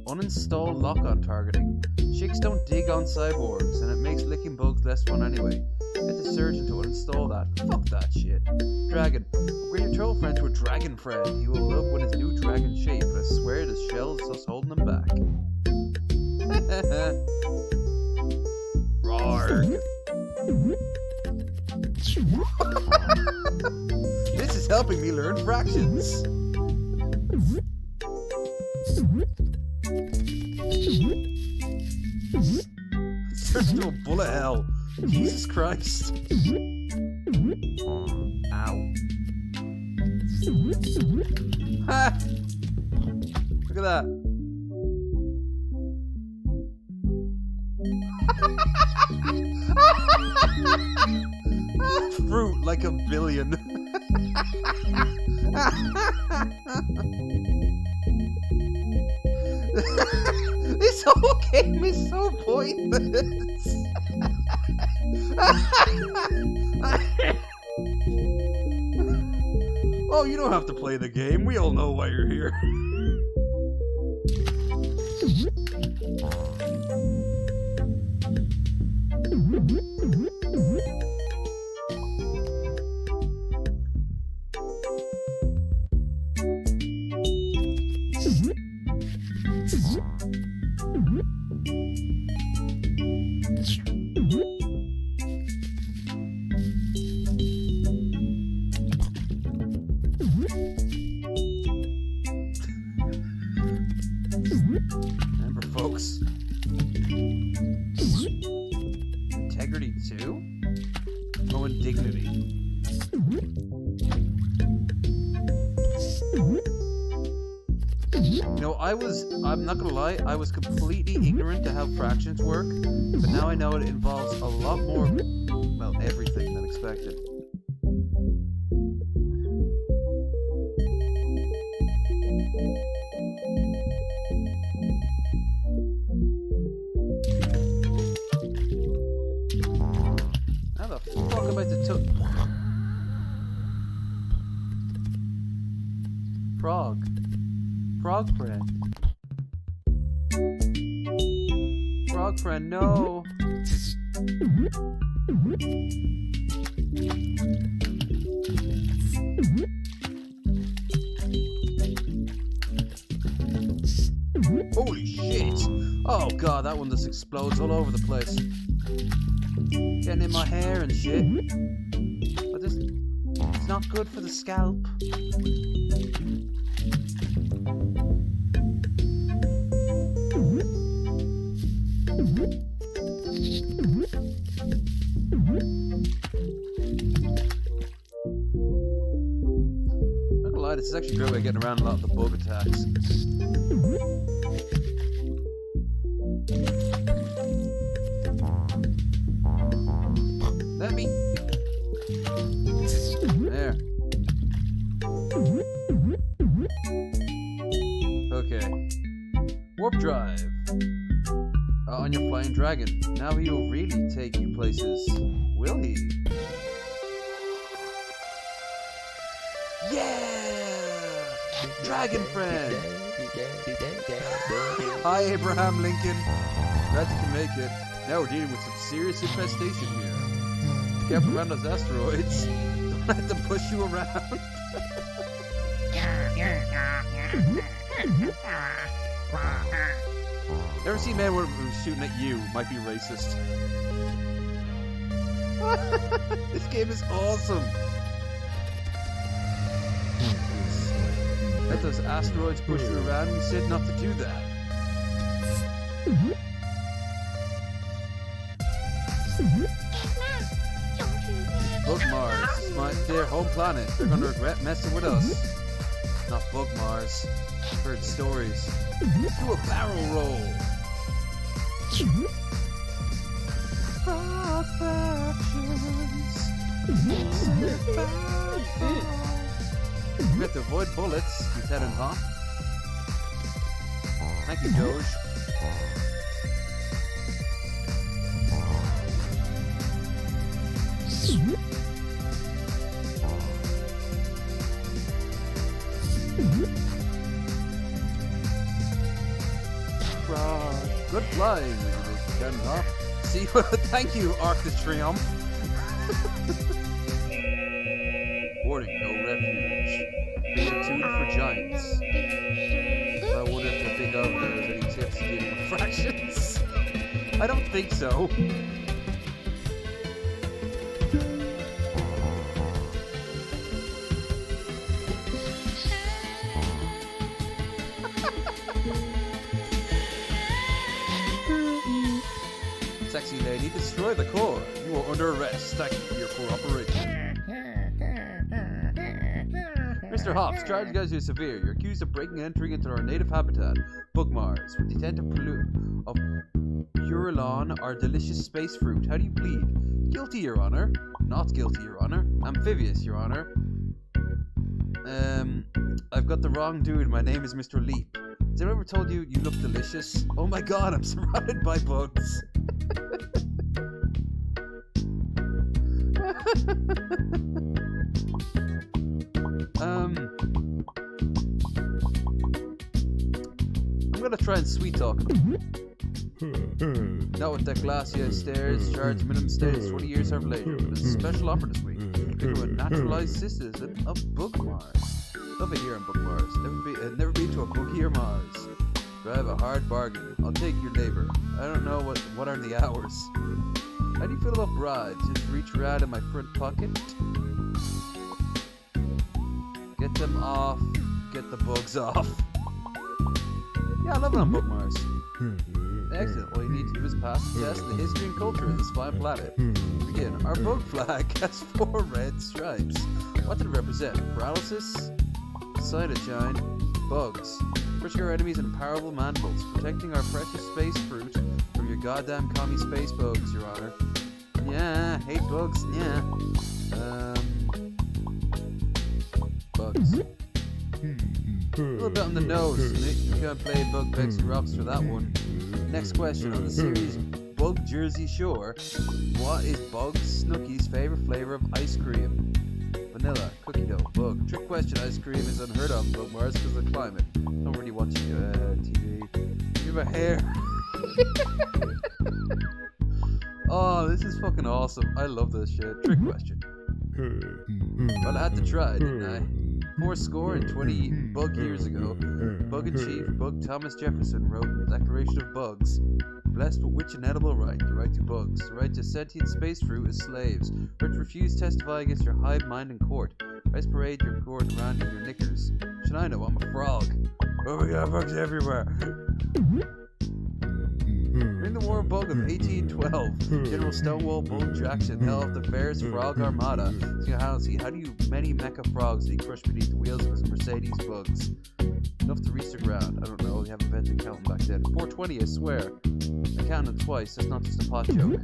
Uninstall lock-on targeting. Chicks don't dig on cyborgs, and it makes licking bugs less fun anyway. Get the surgeon to uninstall that. Fuck that shit. Dragon. Upgrade your troll friend to a dragon friend. He will love when his new dragon shape, but I swear the shell's just holding him back. Rarg. This is helping me learn fractions. Turns into a bullet hell. Jesus Christ. Ow. Ha! Look at that. Fruit like a billion. This whole game is so pointless. Oh, you don't have to play the game. We all know why you're here. Remember, folks. Integrity 2? Oh, and dignity. You know, I'm not gonna lie, I was completely ignorant to how fractions work, but now I know it involves a lot more, well, everything than expected. How the fuck am I to Frog. Frog friend. Frog friend, no. Holy shit! Oh god, that one just explodes all over the place. Getting in my hair and shit. But this, it's not good for the scalp. Not gonna lie, this is actually a great way of getting around a lot of the bug attacks. Let me. There. drive on your flying dragon. Now he will really take you places. Will he? Yeah! Dragon friend! Hi, Abraham Lincoln. Glad you can make it. Now we're dealing with some serious infestation here. Be careful around those asteroids. Don't let them push you around. Never seen man who's shooting at you. Might be racist. This game is awesome. Let those asteroids push you around. We said not to do that. Bug Mars is their home planet. They're gonna regret messing with us. Not Bug Mars. I've heard stories. Do a barrel roll. You have to avoid bullets, Lieutenant Hawk. Thank you, Doge. Good flying, Lieutenant Hawk. See, thank you, Arc de Triomphe. Warning, no refuge. Being tuned for giants. I wonder if the big O there has any tips dealing with fractions. I don't think so. Sexy lady, destroy the core. You are under arrest. Thank you for your cooperation. Mr. Hops, charges you severe. You're accused of breaking and entering into our native habitat, Bug Mars, with the intent of Purulon, our delicious space fruit. How do you plead? Guilty, Your Honor. Not guilty, Your Honor. Amphibious, Your Honor. I've got the wrong dude. My name is Mr. Leap. Has anyone ever told you you look delicious? Oh my god, I'm surrounded by bugs. I'm gonna try and sweet talk him. Not with that glassy stairs, charged minimum status 20 years however later. There's a special offer this week. Become a naturalized citizen of Bug Mars. Love it here on Bug Mars. Never been to a buggier Mars. Do I have a hard bargain? I'll take your neighbor. I don't know what are the hours. How do you feel about brides? Just reach around in my front pocket. Get them off. Get the bugs off. Yeah, I love it on Bug Mars. Excellent. All you need to do is pass the test in the history and culture of this fine planet. Begin. Our bug flag has 4 red stripes. What did it represent? Paralysis? Cytoshine? Bugs. Crushing our enemies in impowerable mandibles. Protecting our precious space fruit from your goddamn commie space bugs, Your Honor. Yeah, hate bugs. Yeah. Bugs. A little bit on the nose. You can't play Bug Pegs and Rocks for that one. Next question. On the series Bug Jersey Shore, what is Bug Snooky's favorite flavor of ice cream? Vanilla, cookie dough, bug. Trick question, ice cream is unheard of in Bug Mars because of the climate. Don't really watch TV. You have a hair. Oh, this is fucking awesome. I love this shit. Trick question. Well, I had to try, didn't I? 420 bug years ago, Bug-in-Chief Bug Thomas Jefferson wrote in the Declaration of Bugs, blessed with which inedible right, the right to bugs, the right to sentient space fruit as slaves, or to refuse to testify against your hive mind in court. Rice parade your court around in your knickers. Should I know? I'm a frog. Oh, we got bugs everywhere. During the War Bug of 1812, General Stonewall Bull Jackson held the fairest frog armada. How do you many mecha frogs that he crushed beneath the wheels of his Mercedes bugs? Enough to reach the ground. I don't know. We haven't invented counting back then. 420, I swear. I counted twice. That's not just a pot joke.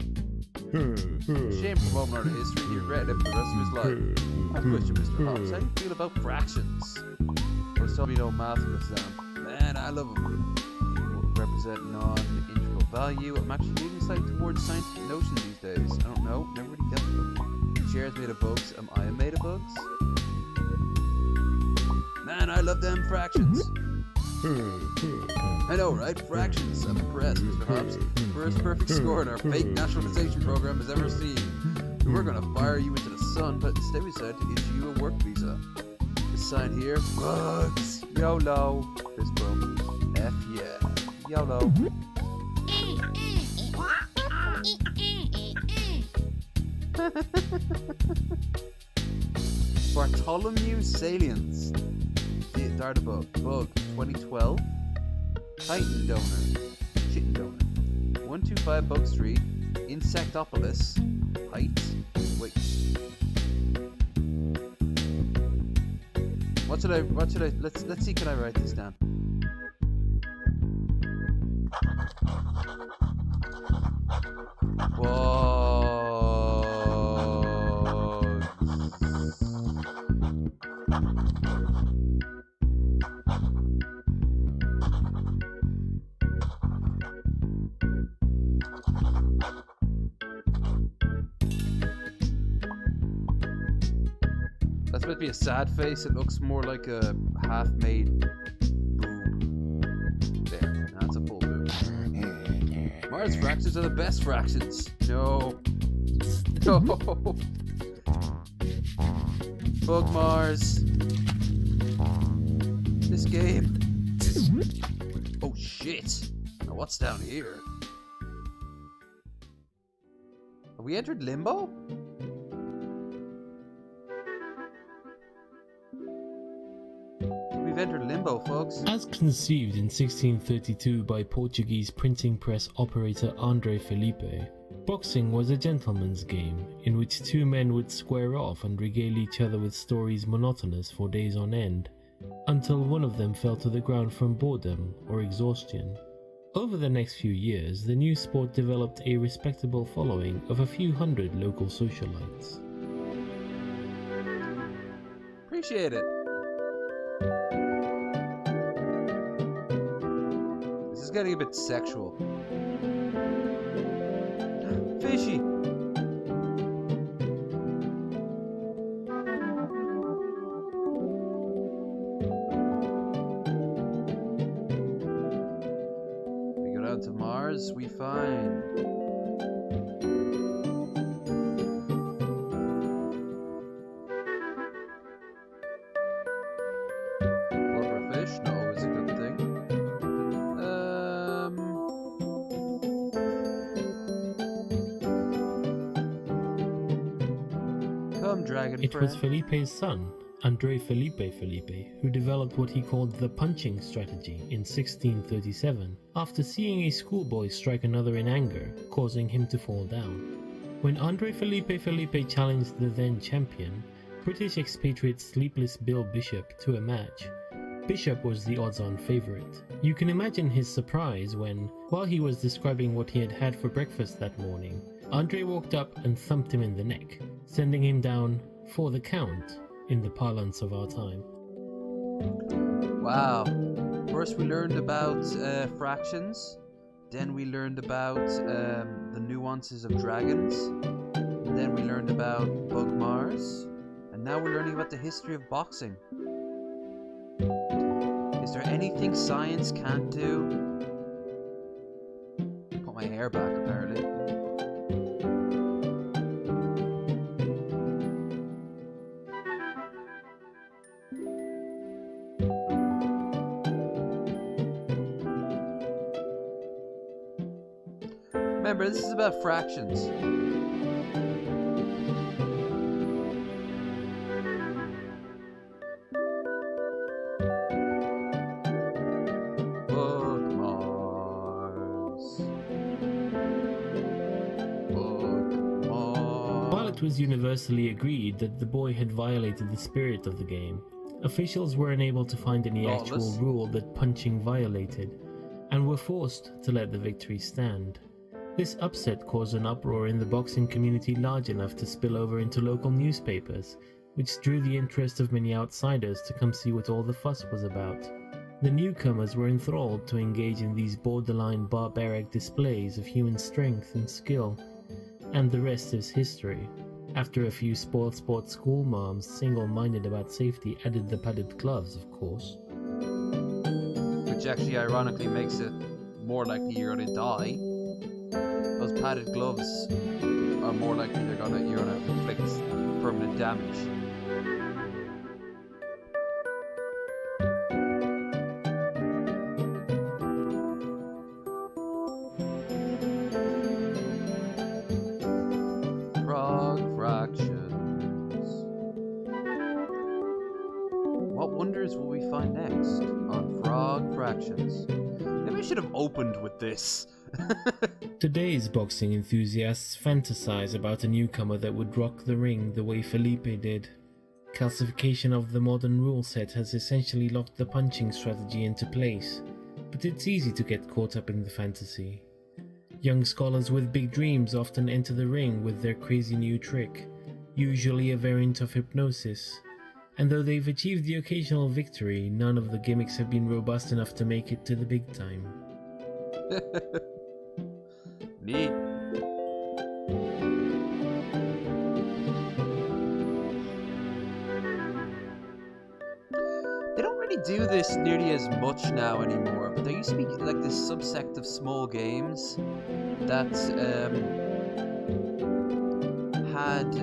Shame for a moment out of history. He regretted it for the rest of his life. I have a question, Mr. Hobbs. How do you feel about fractions? I was telling me no math goes down. Man, I love them. a non-integral value. I'm actually leaning slightly towards scientific notions these days. I don't know, never really get them. Shares made of bugs. Am I made of bugs? Man, I love them fractions. I know, right? Fractions. I'm impressed, Mr. Hobbs. First perfect score in our fake nationalization program has ever seen. We were gonna fire you into the sun, but instead we decided to issue you a work visa. This sign here, bugs. YOLO. This bump. F yeah. YOLO. Bartholomew Salience. Dart bug. Bug 2012. Titan donor. Chitin donor. 125 Bug Street. Insectopolis. Height. Wait. What should I let's see, can I write this down? That's supposed to be a sad face. It looks more like a half-made boob. There, that's a full boob. Mars fractions are the best fractions. No. No. Bug Mars. This game. Oh shit. Now what's down here? Have we entered limbo? We've entered limbo, folks. As conceived in 1632 by Portuguese printing press operator André Felipe, boxing was a gentleman's game in which two men would square off and regale each other with stories monotonous for days on end, until one of them fell to the ground from boredom or exhaustion. Over the next few years, the new sport developed a respectable following of a few hundred local socialites. Appreciate it. This is getting a bit sexual. Fishy. We go down to Mars, we find fish, not always a good thing. Come, dragon It friend. was Felipe's son, André Felipe, who developed what he called the punching strategy in 1637, after seeing a schoolboy strike another in anger, causing him to fall down. When André Felipe challenged the then champion, British expatriate Sleepless Bill Bishop, to a match, Bishop was the odds-on favourite. You can imagine his surprise when, while he was describing what he had had for breakfast that morning, Andre walked up and thumped him in the neck, sending him down for the count in the parlance of our time. Wow. First we learned about fractions, then we learned about the nuances of dragons, and then we learned about Bug Mars, and now we're learning about the history of boxing. Is there anything science can't do? Put my hair back, apparently. Remember, this is about fractions. While it was universally agreed that the boy had violated the spirit of the game, officials were unable to find any actual rule that punching violated, and were forced to let the victory stand. This upset caused an uproar in the boxing community large enough to spill over into local newspapers, which drew the interest of many outsiders to come see what all the fuss was about. The newcomers were enthralled to engage in these borderline barbaric displays of human strength and skill, and the rest is history. After a few spoiled sport school moms, single-minded about safety, added the padded gloves, of course. Which actually ironically makes it more likely you're gonna die. Those padded gloves are more likely you're gonna inflict permanent damage. Frog fractions. What wonders will we find next on Frog Fractions? Maybe I should have opened with this. Today's boxing enthusiasts fantasize about a newcomer that would rock the ring the way Felipe did. Calcification of the modern rule set has essentially locked the punching strategy into place, but it's easy to get caught up in the fantasy. Young scholars with big dreams often enter the ring with their crazy new trick, usually a variant of hypnosis, and though they've achieved the occasional victory, none of the gimmicks have been robust enough to make it to the big time. Neat. They don't really do this nearly as much now anymore, but there used to be like this subsect of small games that had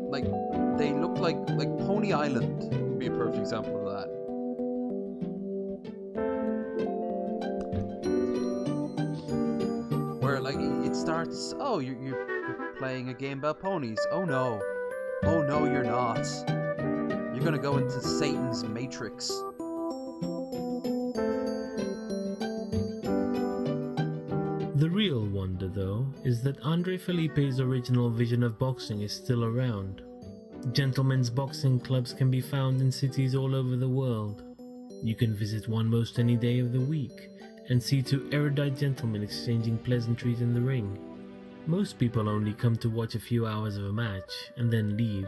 like they looked like Pony Island would be a perfect example of that. Where like it starts, oh you're playing a game about ponies. Oh no you're not. You're gonna go into Satan's matrix. The real wonder, though, is that Andre Felipe's original vision of boxing is still around. Gentlemen's boxing clubs can be found in cities all over the world. You can visit one most any day of the week and see two erudite gentlemen exchanging pleasantries in the ring. Most people only come to watch a few hours of a match and then leave,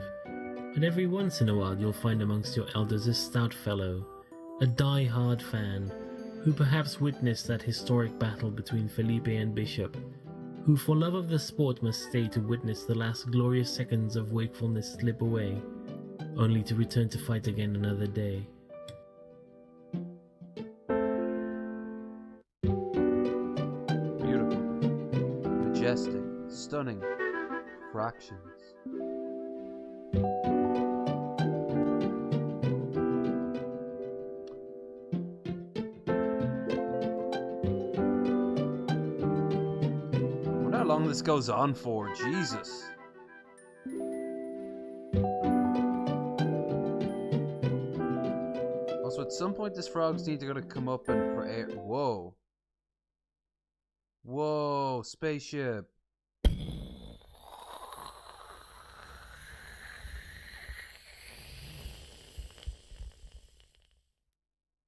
but every once in a while you'll find amongst your elders a stout fellow, a die-hard fan, who perhaps witnessed that historic battle between Felipe and Bishop, who for love of the sport must stay to witness the last glorious seconds of wakefulness slip away, only to return to fight again another day. Beautiful, majestic, stunning, fractions. How long this goes on for, Jesus. Also, at some point, this frog's need to gonna come up and for air. Whoa. Whoa, spaceship.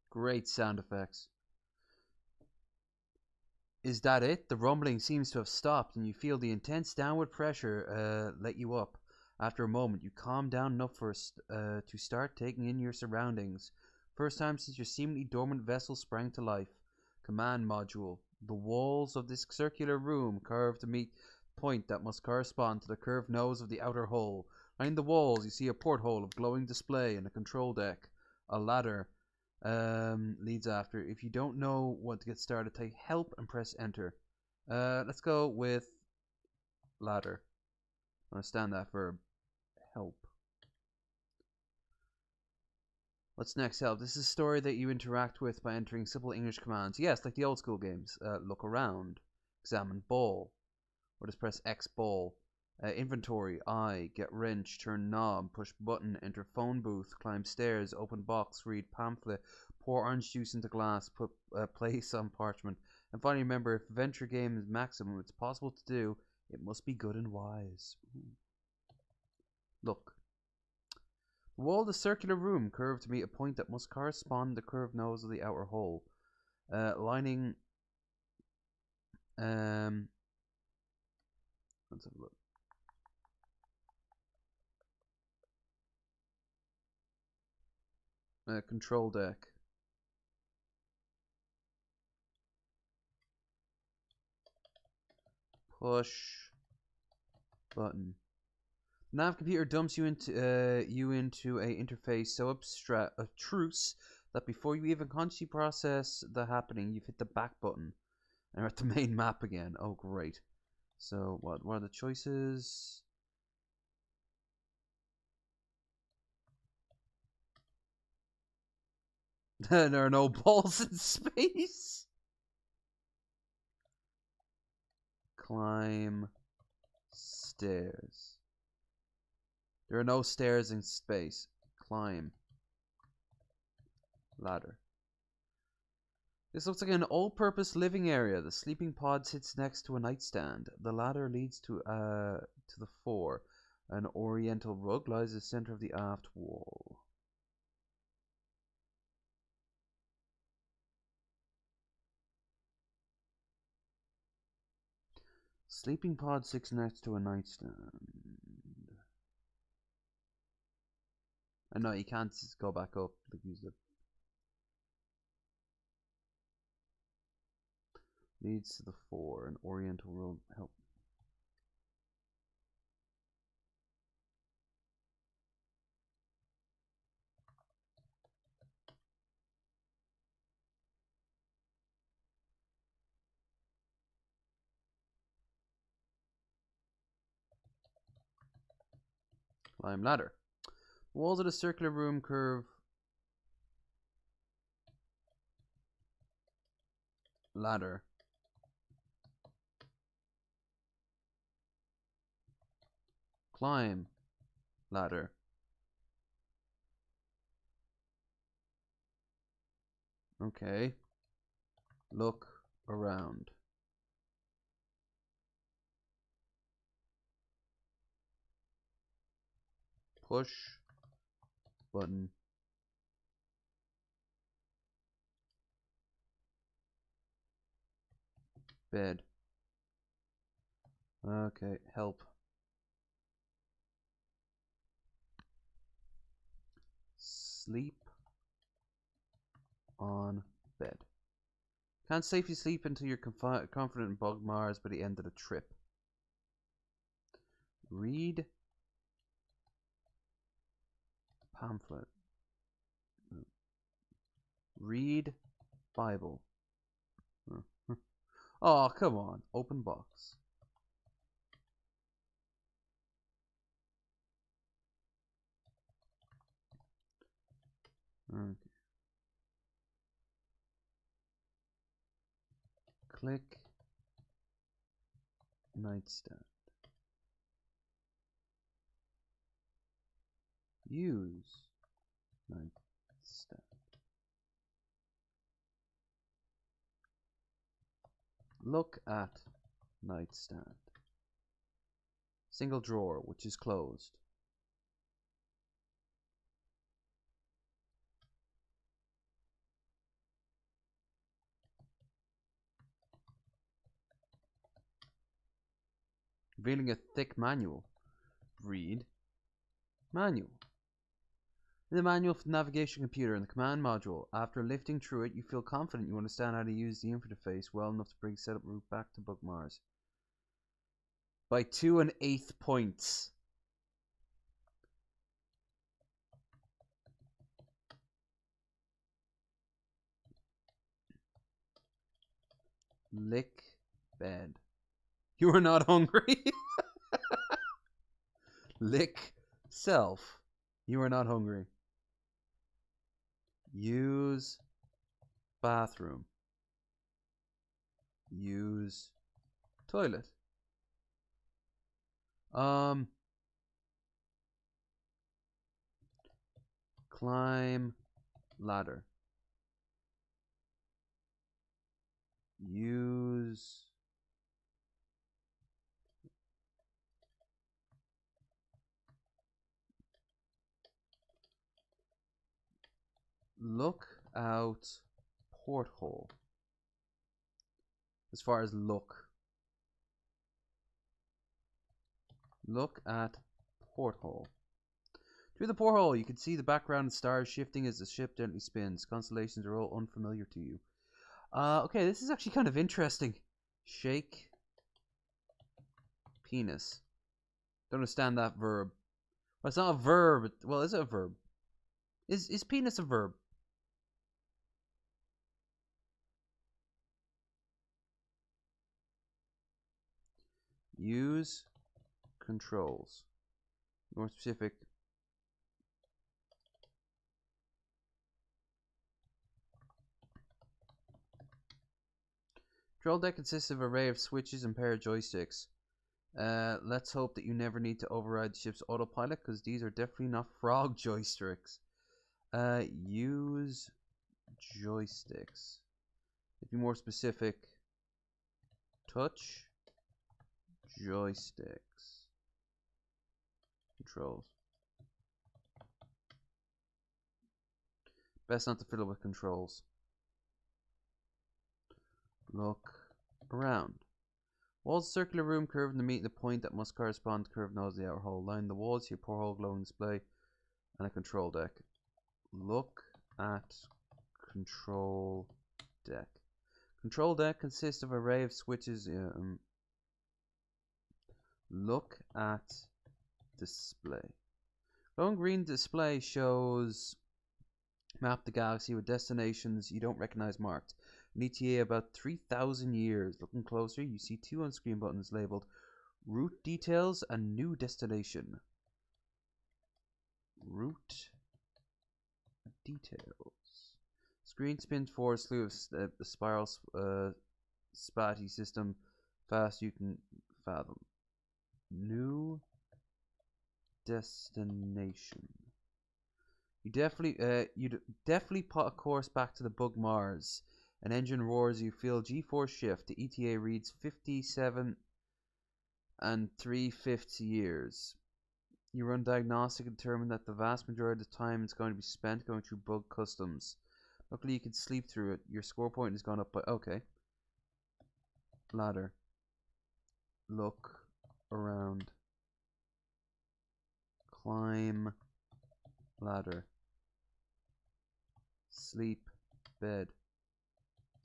Great sound effects. Is that it? The rumbling seems to have stopped, and you feel the intense downward pressure let you up. After a moment, you calm down enough to start taking in your surroundings. First time since your seemingly dormant vessel sprang to life. Command module. The walls of this circular room curve to meet the point that must correspond to the curved nose of the outer hull. Behind the walls, you see a porthole of glowing display and a control deck. A ladder leads after. If you don't know what to get started, type help and press enter. Let's go with ladder. Understand that verb. Help. What's next? Help. This is a story that you interact with by entering simple English commands. Yes, like the old school games. Look around. Examine ball. Or just press X ball. Inventory, I, get wrench, turn knob, push button, enter phone booth, climb stairs, open box, read pamphlet, pour orange juice into glass, put place on parchment. And finally remember, if adventure game is maximum, it's possible to do, it must be good and wise. Ooh. Look. The wall of the circular room curved to meet a point that must correspond to the curved nose of the outer hull. Lining... let's have a look. Control deck. Push button. Nav computer dumps you into a interface so abstruse that before you even consciously process the happening, you've hit the back button and are at the main map again. Oh, great! So what are the choices? There are no balls in space. Climb stairs. There are no stairs in space. Climb ladder. This looks like an all-purpose living area. The sleeping pod sits next to a nightstand. The ladder leads to the fore. An oriental rug lies at the center of the aft wall. Sleeping pod sits next to a nightstand. No, you can't go back up. Use it. Leads to the fore. An oriental rug. Help. Climb ladder. The walls of the circular room curve. Ladder. Climb ladder. Okay. Look around. Push button. Bed. Okay, help. Sleep on bed. Can't safely sleep until you're confident in Bug Mars by the end of the trip. Read pamphlet. Read Bible. Oh, come on. Open box. Okay. Click nightstand. Use nightstand. Look at nightstand. Single drawer, which is closed. Revealing a thick manual. Read manual. In the manual for the navigation computer in the command module, after lifting through it, you feel confident you understand how to use the interface well enough to bring setup route back to Bug Mars. By 2 1/8 points. Lick bed. You are not hungry. Lick self. You are not hungry. Use bathroom. Use toilet. Climb ladder. Use look out porthole. As far as look. Look at porthole. Through the porthole, you can see the background and stars shifting as the ship gently spins. Constellations are all unfamiliar to you. Okay, this is actually kind of interesting. Shake. Penis. Don't understand that verb. Well, it's not a verb. Well, is it a verb? Is penis a verb? Use controls. More specific. Control deck consists of an array of switches and pair of joysticks. Let's hope that you never need to override the ship's autopilot, because these are definitely not frog joysticks. Use joysticks. To be more specific, touch joysticks. Controls. Best not to fiddle with controls. Look around. Walls circular room curved to meet the point that must correspond to curved nose of the outer hole. Line the walls, see a porthole glowing display, and a control deck. Look at control deck. Control deck consists of an array of switches. Look at display. Glowing green display shows map the galaxy with destinations you don't recognize marked. An ETA about 3,000 years. Looking closer, you see two on-screen buttons labeled Route Details and New Destination. Route Details. Screen spins forward slew of the spiral spatty system fast you can fathom. New Destination. You'd definitely put a course back to the bug Mars. An engine roars, you feel G-force shift. The ETA reads 57 and 3/5 years. You run diagnostic and determine that the vast majority of the time is going to be spent going through bug customs. Luckily you can sleep through it. Your score point has gone up by... Okay. Ladder. Look around. Climb ladder. Sleep bed.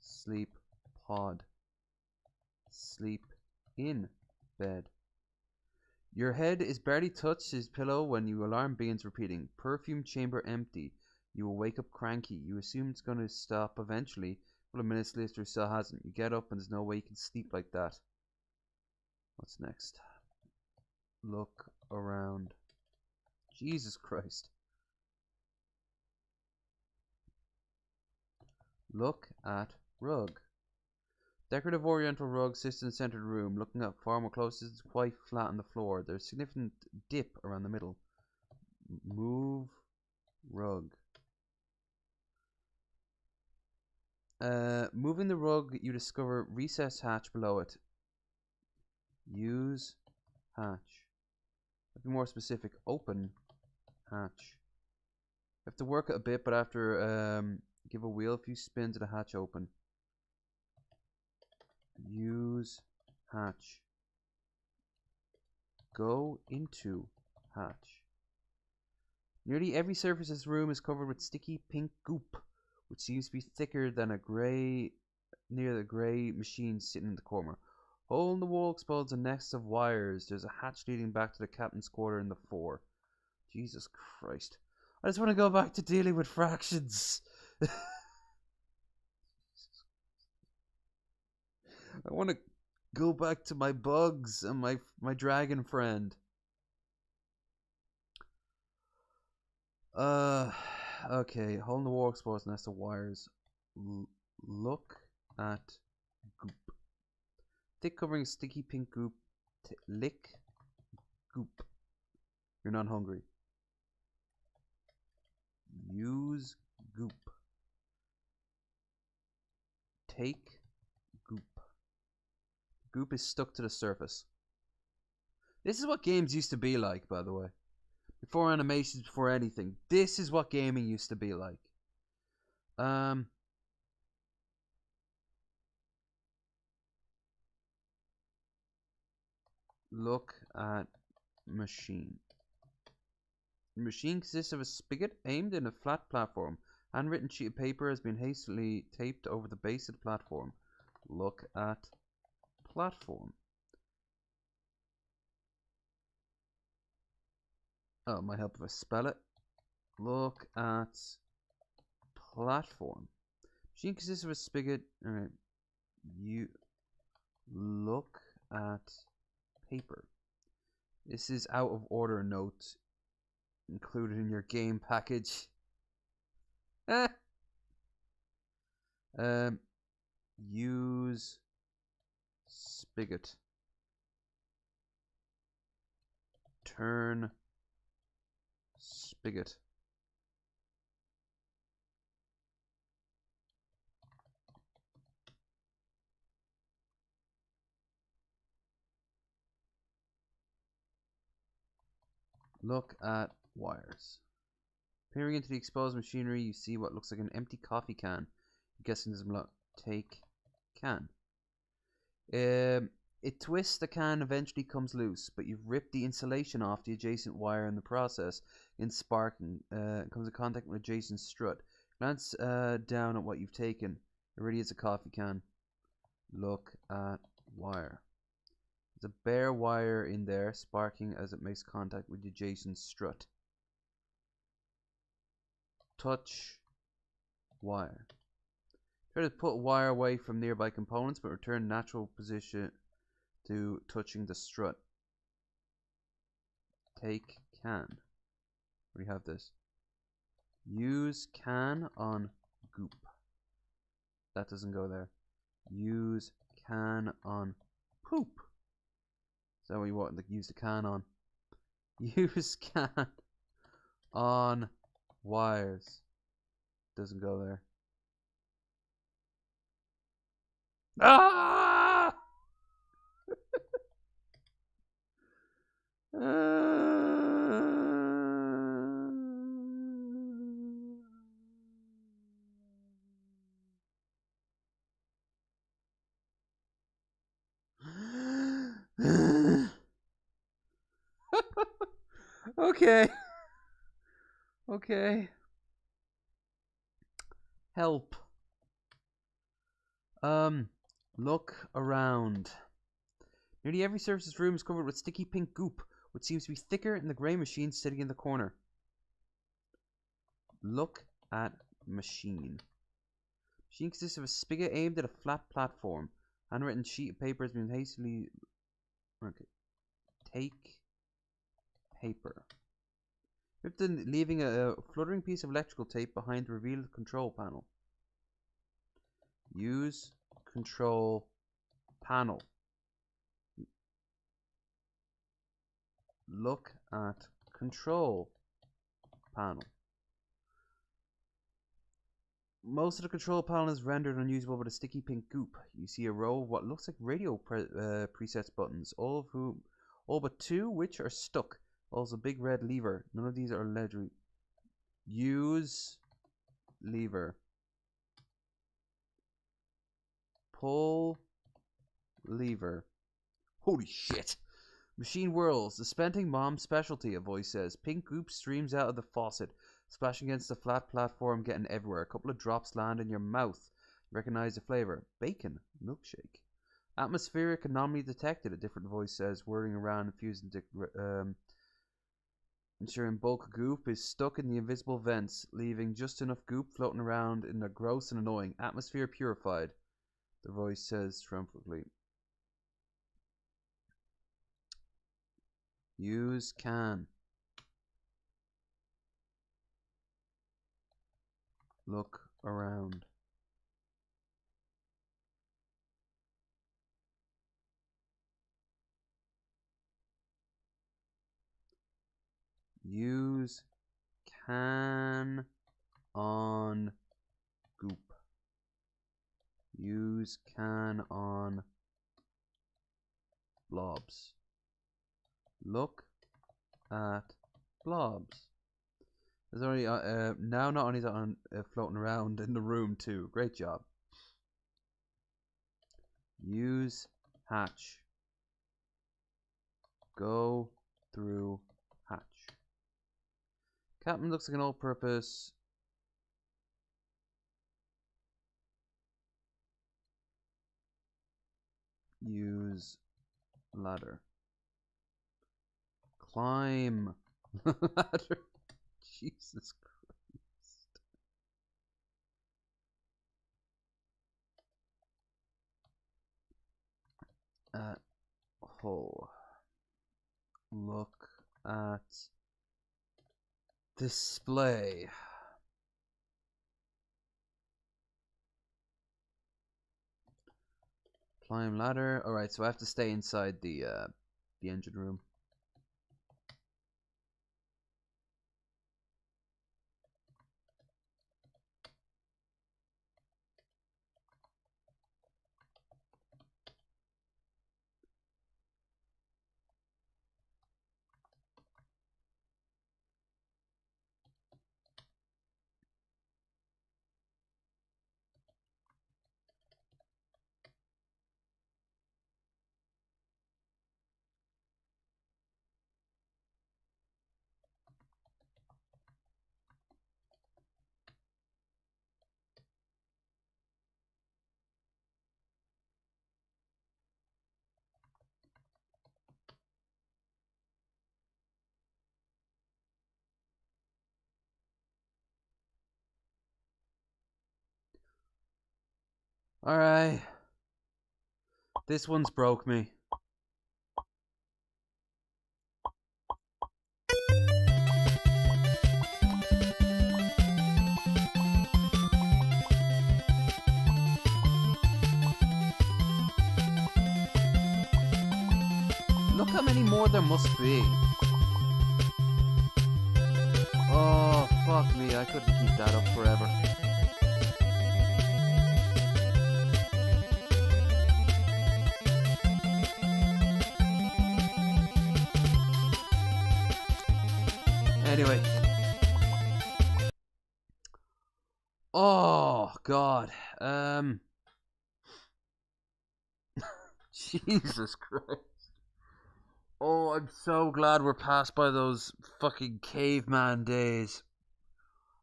Sleep pod. Sleep in bed. Your head is barely touched his pillow when your alarm begins repeating. Perfume chamber empty. You will wake up cranky. You assume it's going to stop eventually. A couple of minutes later, it still hasn't. You get up and there's no way you can sleep like that. What's next? Look around. Jesus Christ. Look at rug. Decorative oriental rug sits in the center of the room. Looking up far more closely, it's quite flat on the floor. There's a significant dip around the middle. Move rug. Moving the rug, you discover recess hatch below it. Use hatch. To be more specific, open hatch. You have to work it a bit, but after give a wheel a few spins to the hatch open. Use hatch. Go into hatch. Nearly every surface of this room is covered with sticky pink goop, which seems to be thicker than a grey, near the grey machine sitting in the corner. Hole in the wall exposes a nest of wires. There's a hatch leading back to the captain's quarter in the fore. Jesus Christ. I just want to go back to dealing with fractions. I want to go back to my bugs and my dragon friend. Okay. Hole in the wall exposed nest of wires. Look at goop. Thick covering sticky pink goop. Lick goop. You're not hungry. Use goop. Take goop. Goop is stuck to the surface. This is what games used to be like, by the way. Before animations, before anything. This is what gaming used to be like. Look at machine. The machine consists of a spigot aimed in a flat platform. Handwritten sheet of paper has been hastily taped over the base of the platform. Look at platform. Oh, it might help if I spell it. Look at platform. Machine consists of a spigot. Alright. You look at paper. This is out of order note included in your game package. Use spigot. Turn spigot. Look at wires. Peering into the exposed machinery, you see what looks like an empty coffee can. I'm guessing this is take can. It twists the can, eventually comes loose, but you've ripped the insulation off the adjacent wire in the process. In sparking, comes in contact with adjacent strut. Glance down at what you've taken. It really is a coffee can. Look at wire. There's a bare wire in there, sparking as it makes contact with the adjacent strut. Touch wire. Try to put wire away from nearby components, but return natural position to touching the strut. Take can. We have this. Use can on goop. That doesn't go there. Use can on poop. Is that what you want to use the can on? Use can on wires. Doesn't go there. Ah! Okay. Okay. Help. Look around. Nearly every surface of this room is covered with sticky pink goop, which seems to be thicker in the grey machine sitting in the corner. Look at machine. Machine consists of a spigot aimed at a flat platform. Handwritten sheet of paper has been hastily... Okay. Take paper. Leaving a fluttering piece of electrical tape behind to reveal the control panel. Use control panel. Look at control panel. Most of the control panel is rendered unusable by the sticky pink goop. You see a row of what looks like radio presets buttons, all but two which are stuck. Also, big red lever. None of these are legible. Use lever. Pull lever. Holy shit! Machine whirls. Dispensing mom's specialty, a voice says. Pink goop streams out of the faucet, splashing against the flat platform, getting everywhere. A couple of drops land in your mouth. Recognize the flavor. Bacon. Milkshake. Atmospheric anomaly detected, a different voice says, whirling around and fusing ensuring bulk goop is stuck in the invisible vents, leaving just enough goop floating around in the gross and annoying. Atmosphere purified, the voice says triumphantly. Use can. Look around. Use can on goop. Use can on blobs. Look at blobs. There's already now not only is it on floating around in the room too. Great job. Use hatch. Go through hatch. Captain looks like an all-purpose. Use ladder. Climb ladder. Jesus Christ. At hull. Look at display. Climb ladder. Alright, so I have to stay inside the engine room. Alright. This one's broke me. Look how many more there must be. Oh, fuck me. I couldn't keep that up forever. Anyway. Oh, God. Jesus Christ. Oh, I'm so glad we're past by those fucking caveman days.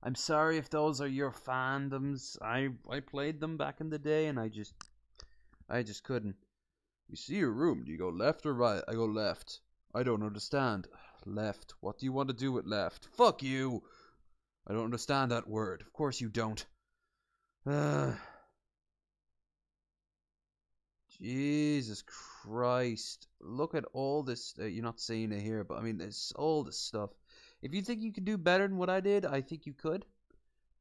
I'm sorry if those are your fandoms. I played them back in the day and I just couldn't. You see your room, do you go left or right? I go left. I don't understand. Left. What do you want to do with left? Fuck you! I don't understand that word. Of course you don't. Jesus Christ. Look at all this. You're not seeing it here, but I mean, there's all this stuff. If you think you can do better than what I did, I think you could.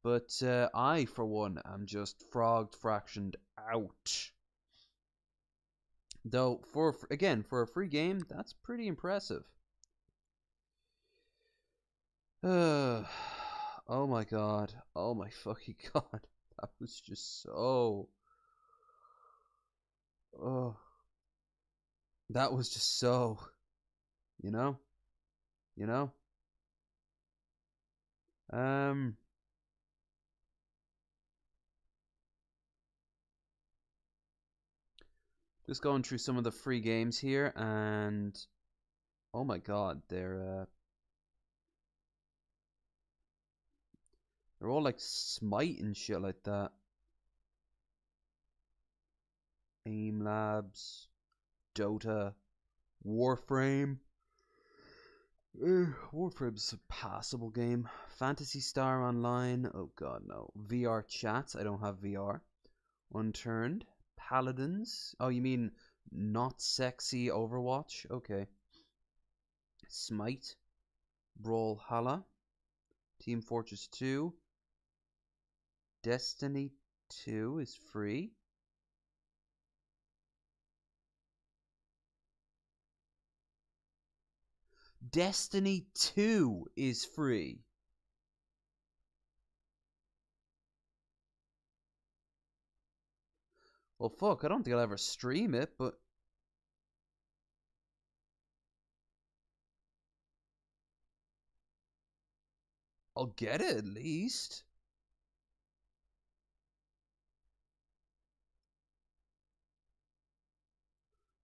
But I, for one, am just frogged, fractioned out. Though, for a free game, that's pretty impressive. Oh my god. Oh my fucking god. That was just so... Oh. That was just so... You know? You know? Just going through some of the free games here, and... Oh my god, they're all like Smite and shit like that. Aim Labs, Dota, Warframe. Warframe's a passable game. Phantasy Star Online. Oh god, no. VR Chats. I don't have VR. Unturned. Paladins. Oh, you mean not sexy Overwatch? Okay. Smite. Brawlhalla. Team Fortress 2. Destiny 2 is free. Destiny 2 is free. Well, fuck, I don't think I'll ever stream it, but... I'll get it at least.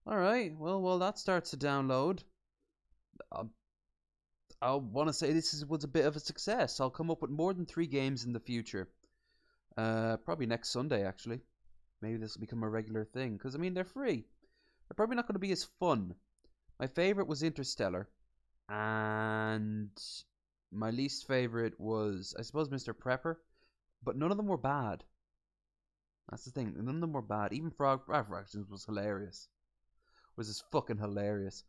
Alright, well, while that starts to download, I want to say was a bit of a success. I'll come up with more than 3 games in the future. Probably next Sunday, actually. Maybe this will become a regular thing. Because, I mean, they're free. They're probably not going to be as fun. My favorite was Interstellar. And my least favorite was, I suppose, Mr. Prepper. But none of them were bad. That's the thing. None of them were bad. Even Frog Fractions was hilarious. Was just fucking hilarious.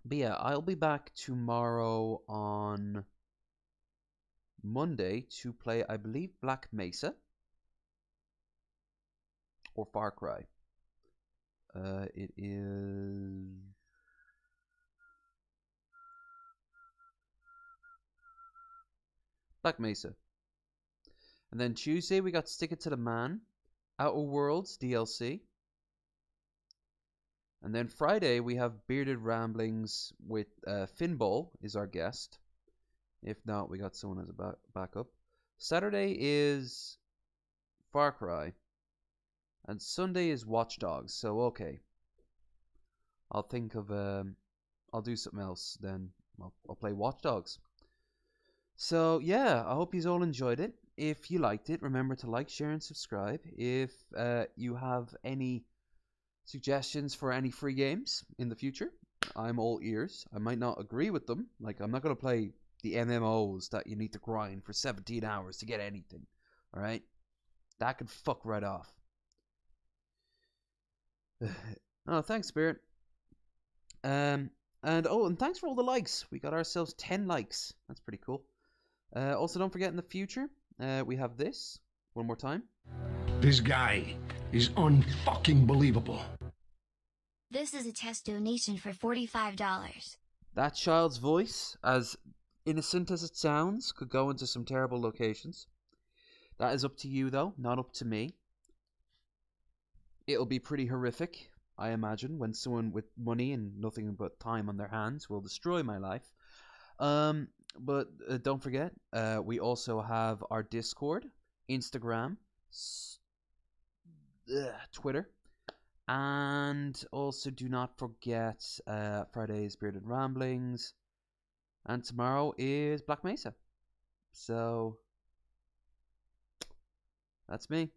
But yeah, I'll be back tomorrow on Monday to play, I believe, Black Mesa or Far Cry. It is Black Mesa. And then Tuesday we got Stick It to the Man, Outer Worlds DLC. And then Friday we have Bearded Ramblings with Finball is our guest. If not, we got someone as a backup. Saturday is Far Cry. And Sunday is Watch Dogs. So, okay. I'll think of... I'll do something else. Then I'll play Watch Dogs. So, yeah. I hope you all enjoyed it. If you liked it, remember to like, share, and subscribe. If you have any suggestions for any free games in the future, I'm all ears. I might not agree with them. Like, I'm not going to play the MMOs that you need to grind for 17 hours to get anything. Alright? That could fuck right off. Oh, thanks, Spirit. And thanks for all the likes. We got ourselves 10 likes. That's pretty cool. Also, don't forget in the future, we have this. One more time. This guy is unfucking believable. This is a test donation for $45. That child's voice, as innocent as it sounds, could go into some terrible locations. That is up to you, though, not up to me. It'll be pretty horrific, I imagine, when someone with money and nothing but time on their hands will destroy my life. But don't forget, we also have our Discord, Instagram, Twitter, and also do not forget Friday's Bearded Ramblings, and tomorrow is Black Mesa. So, that's me.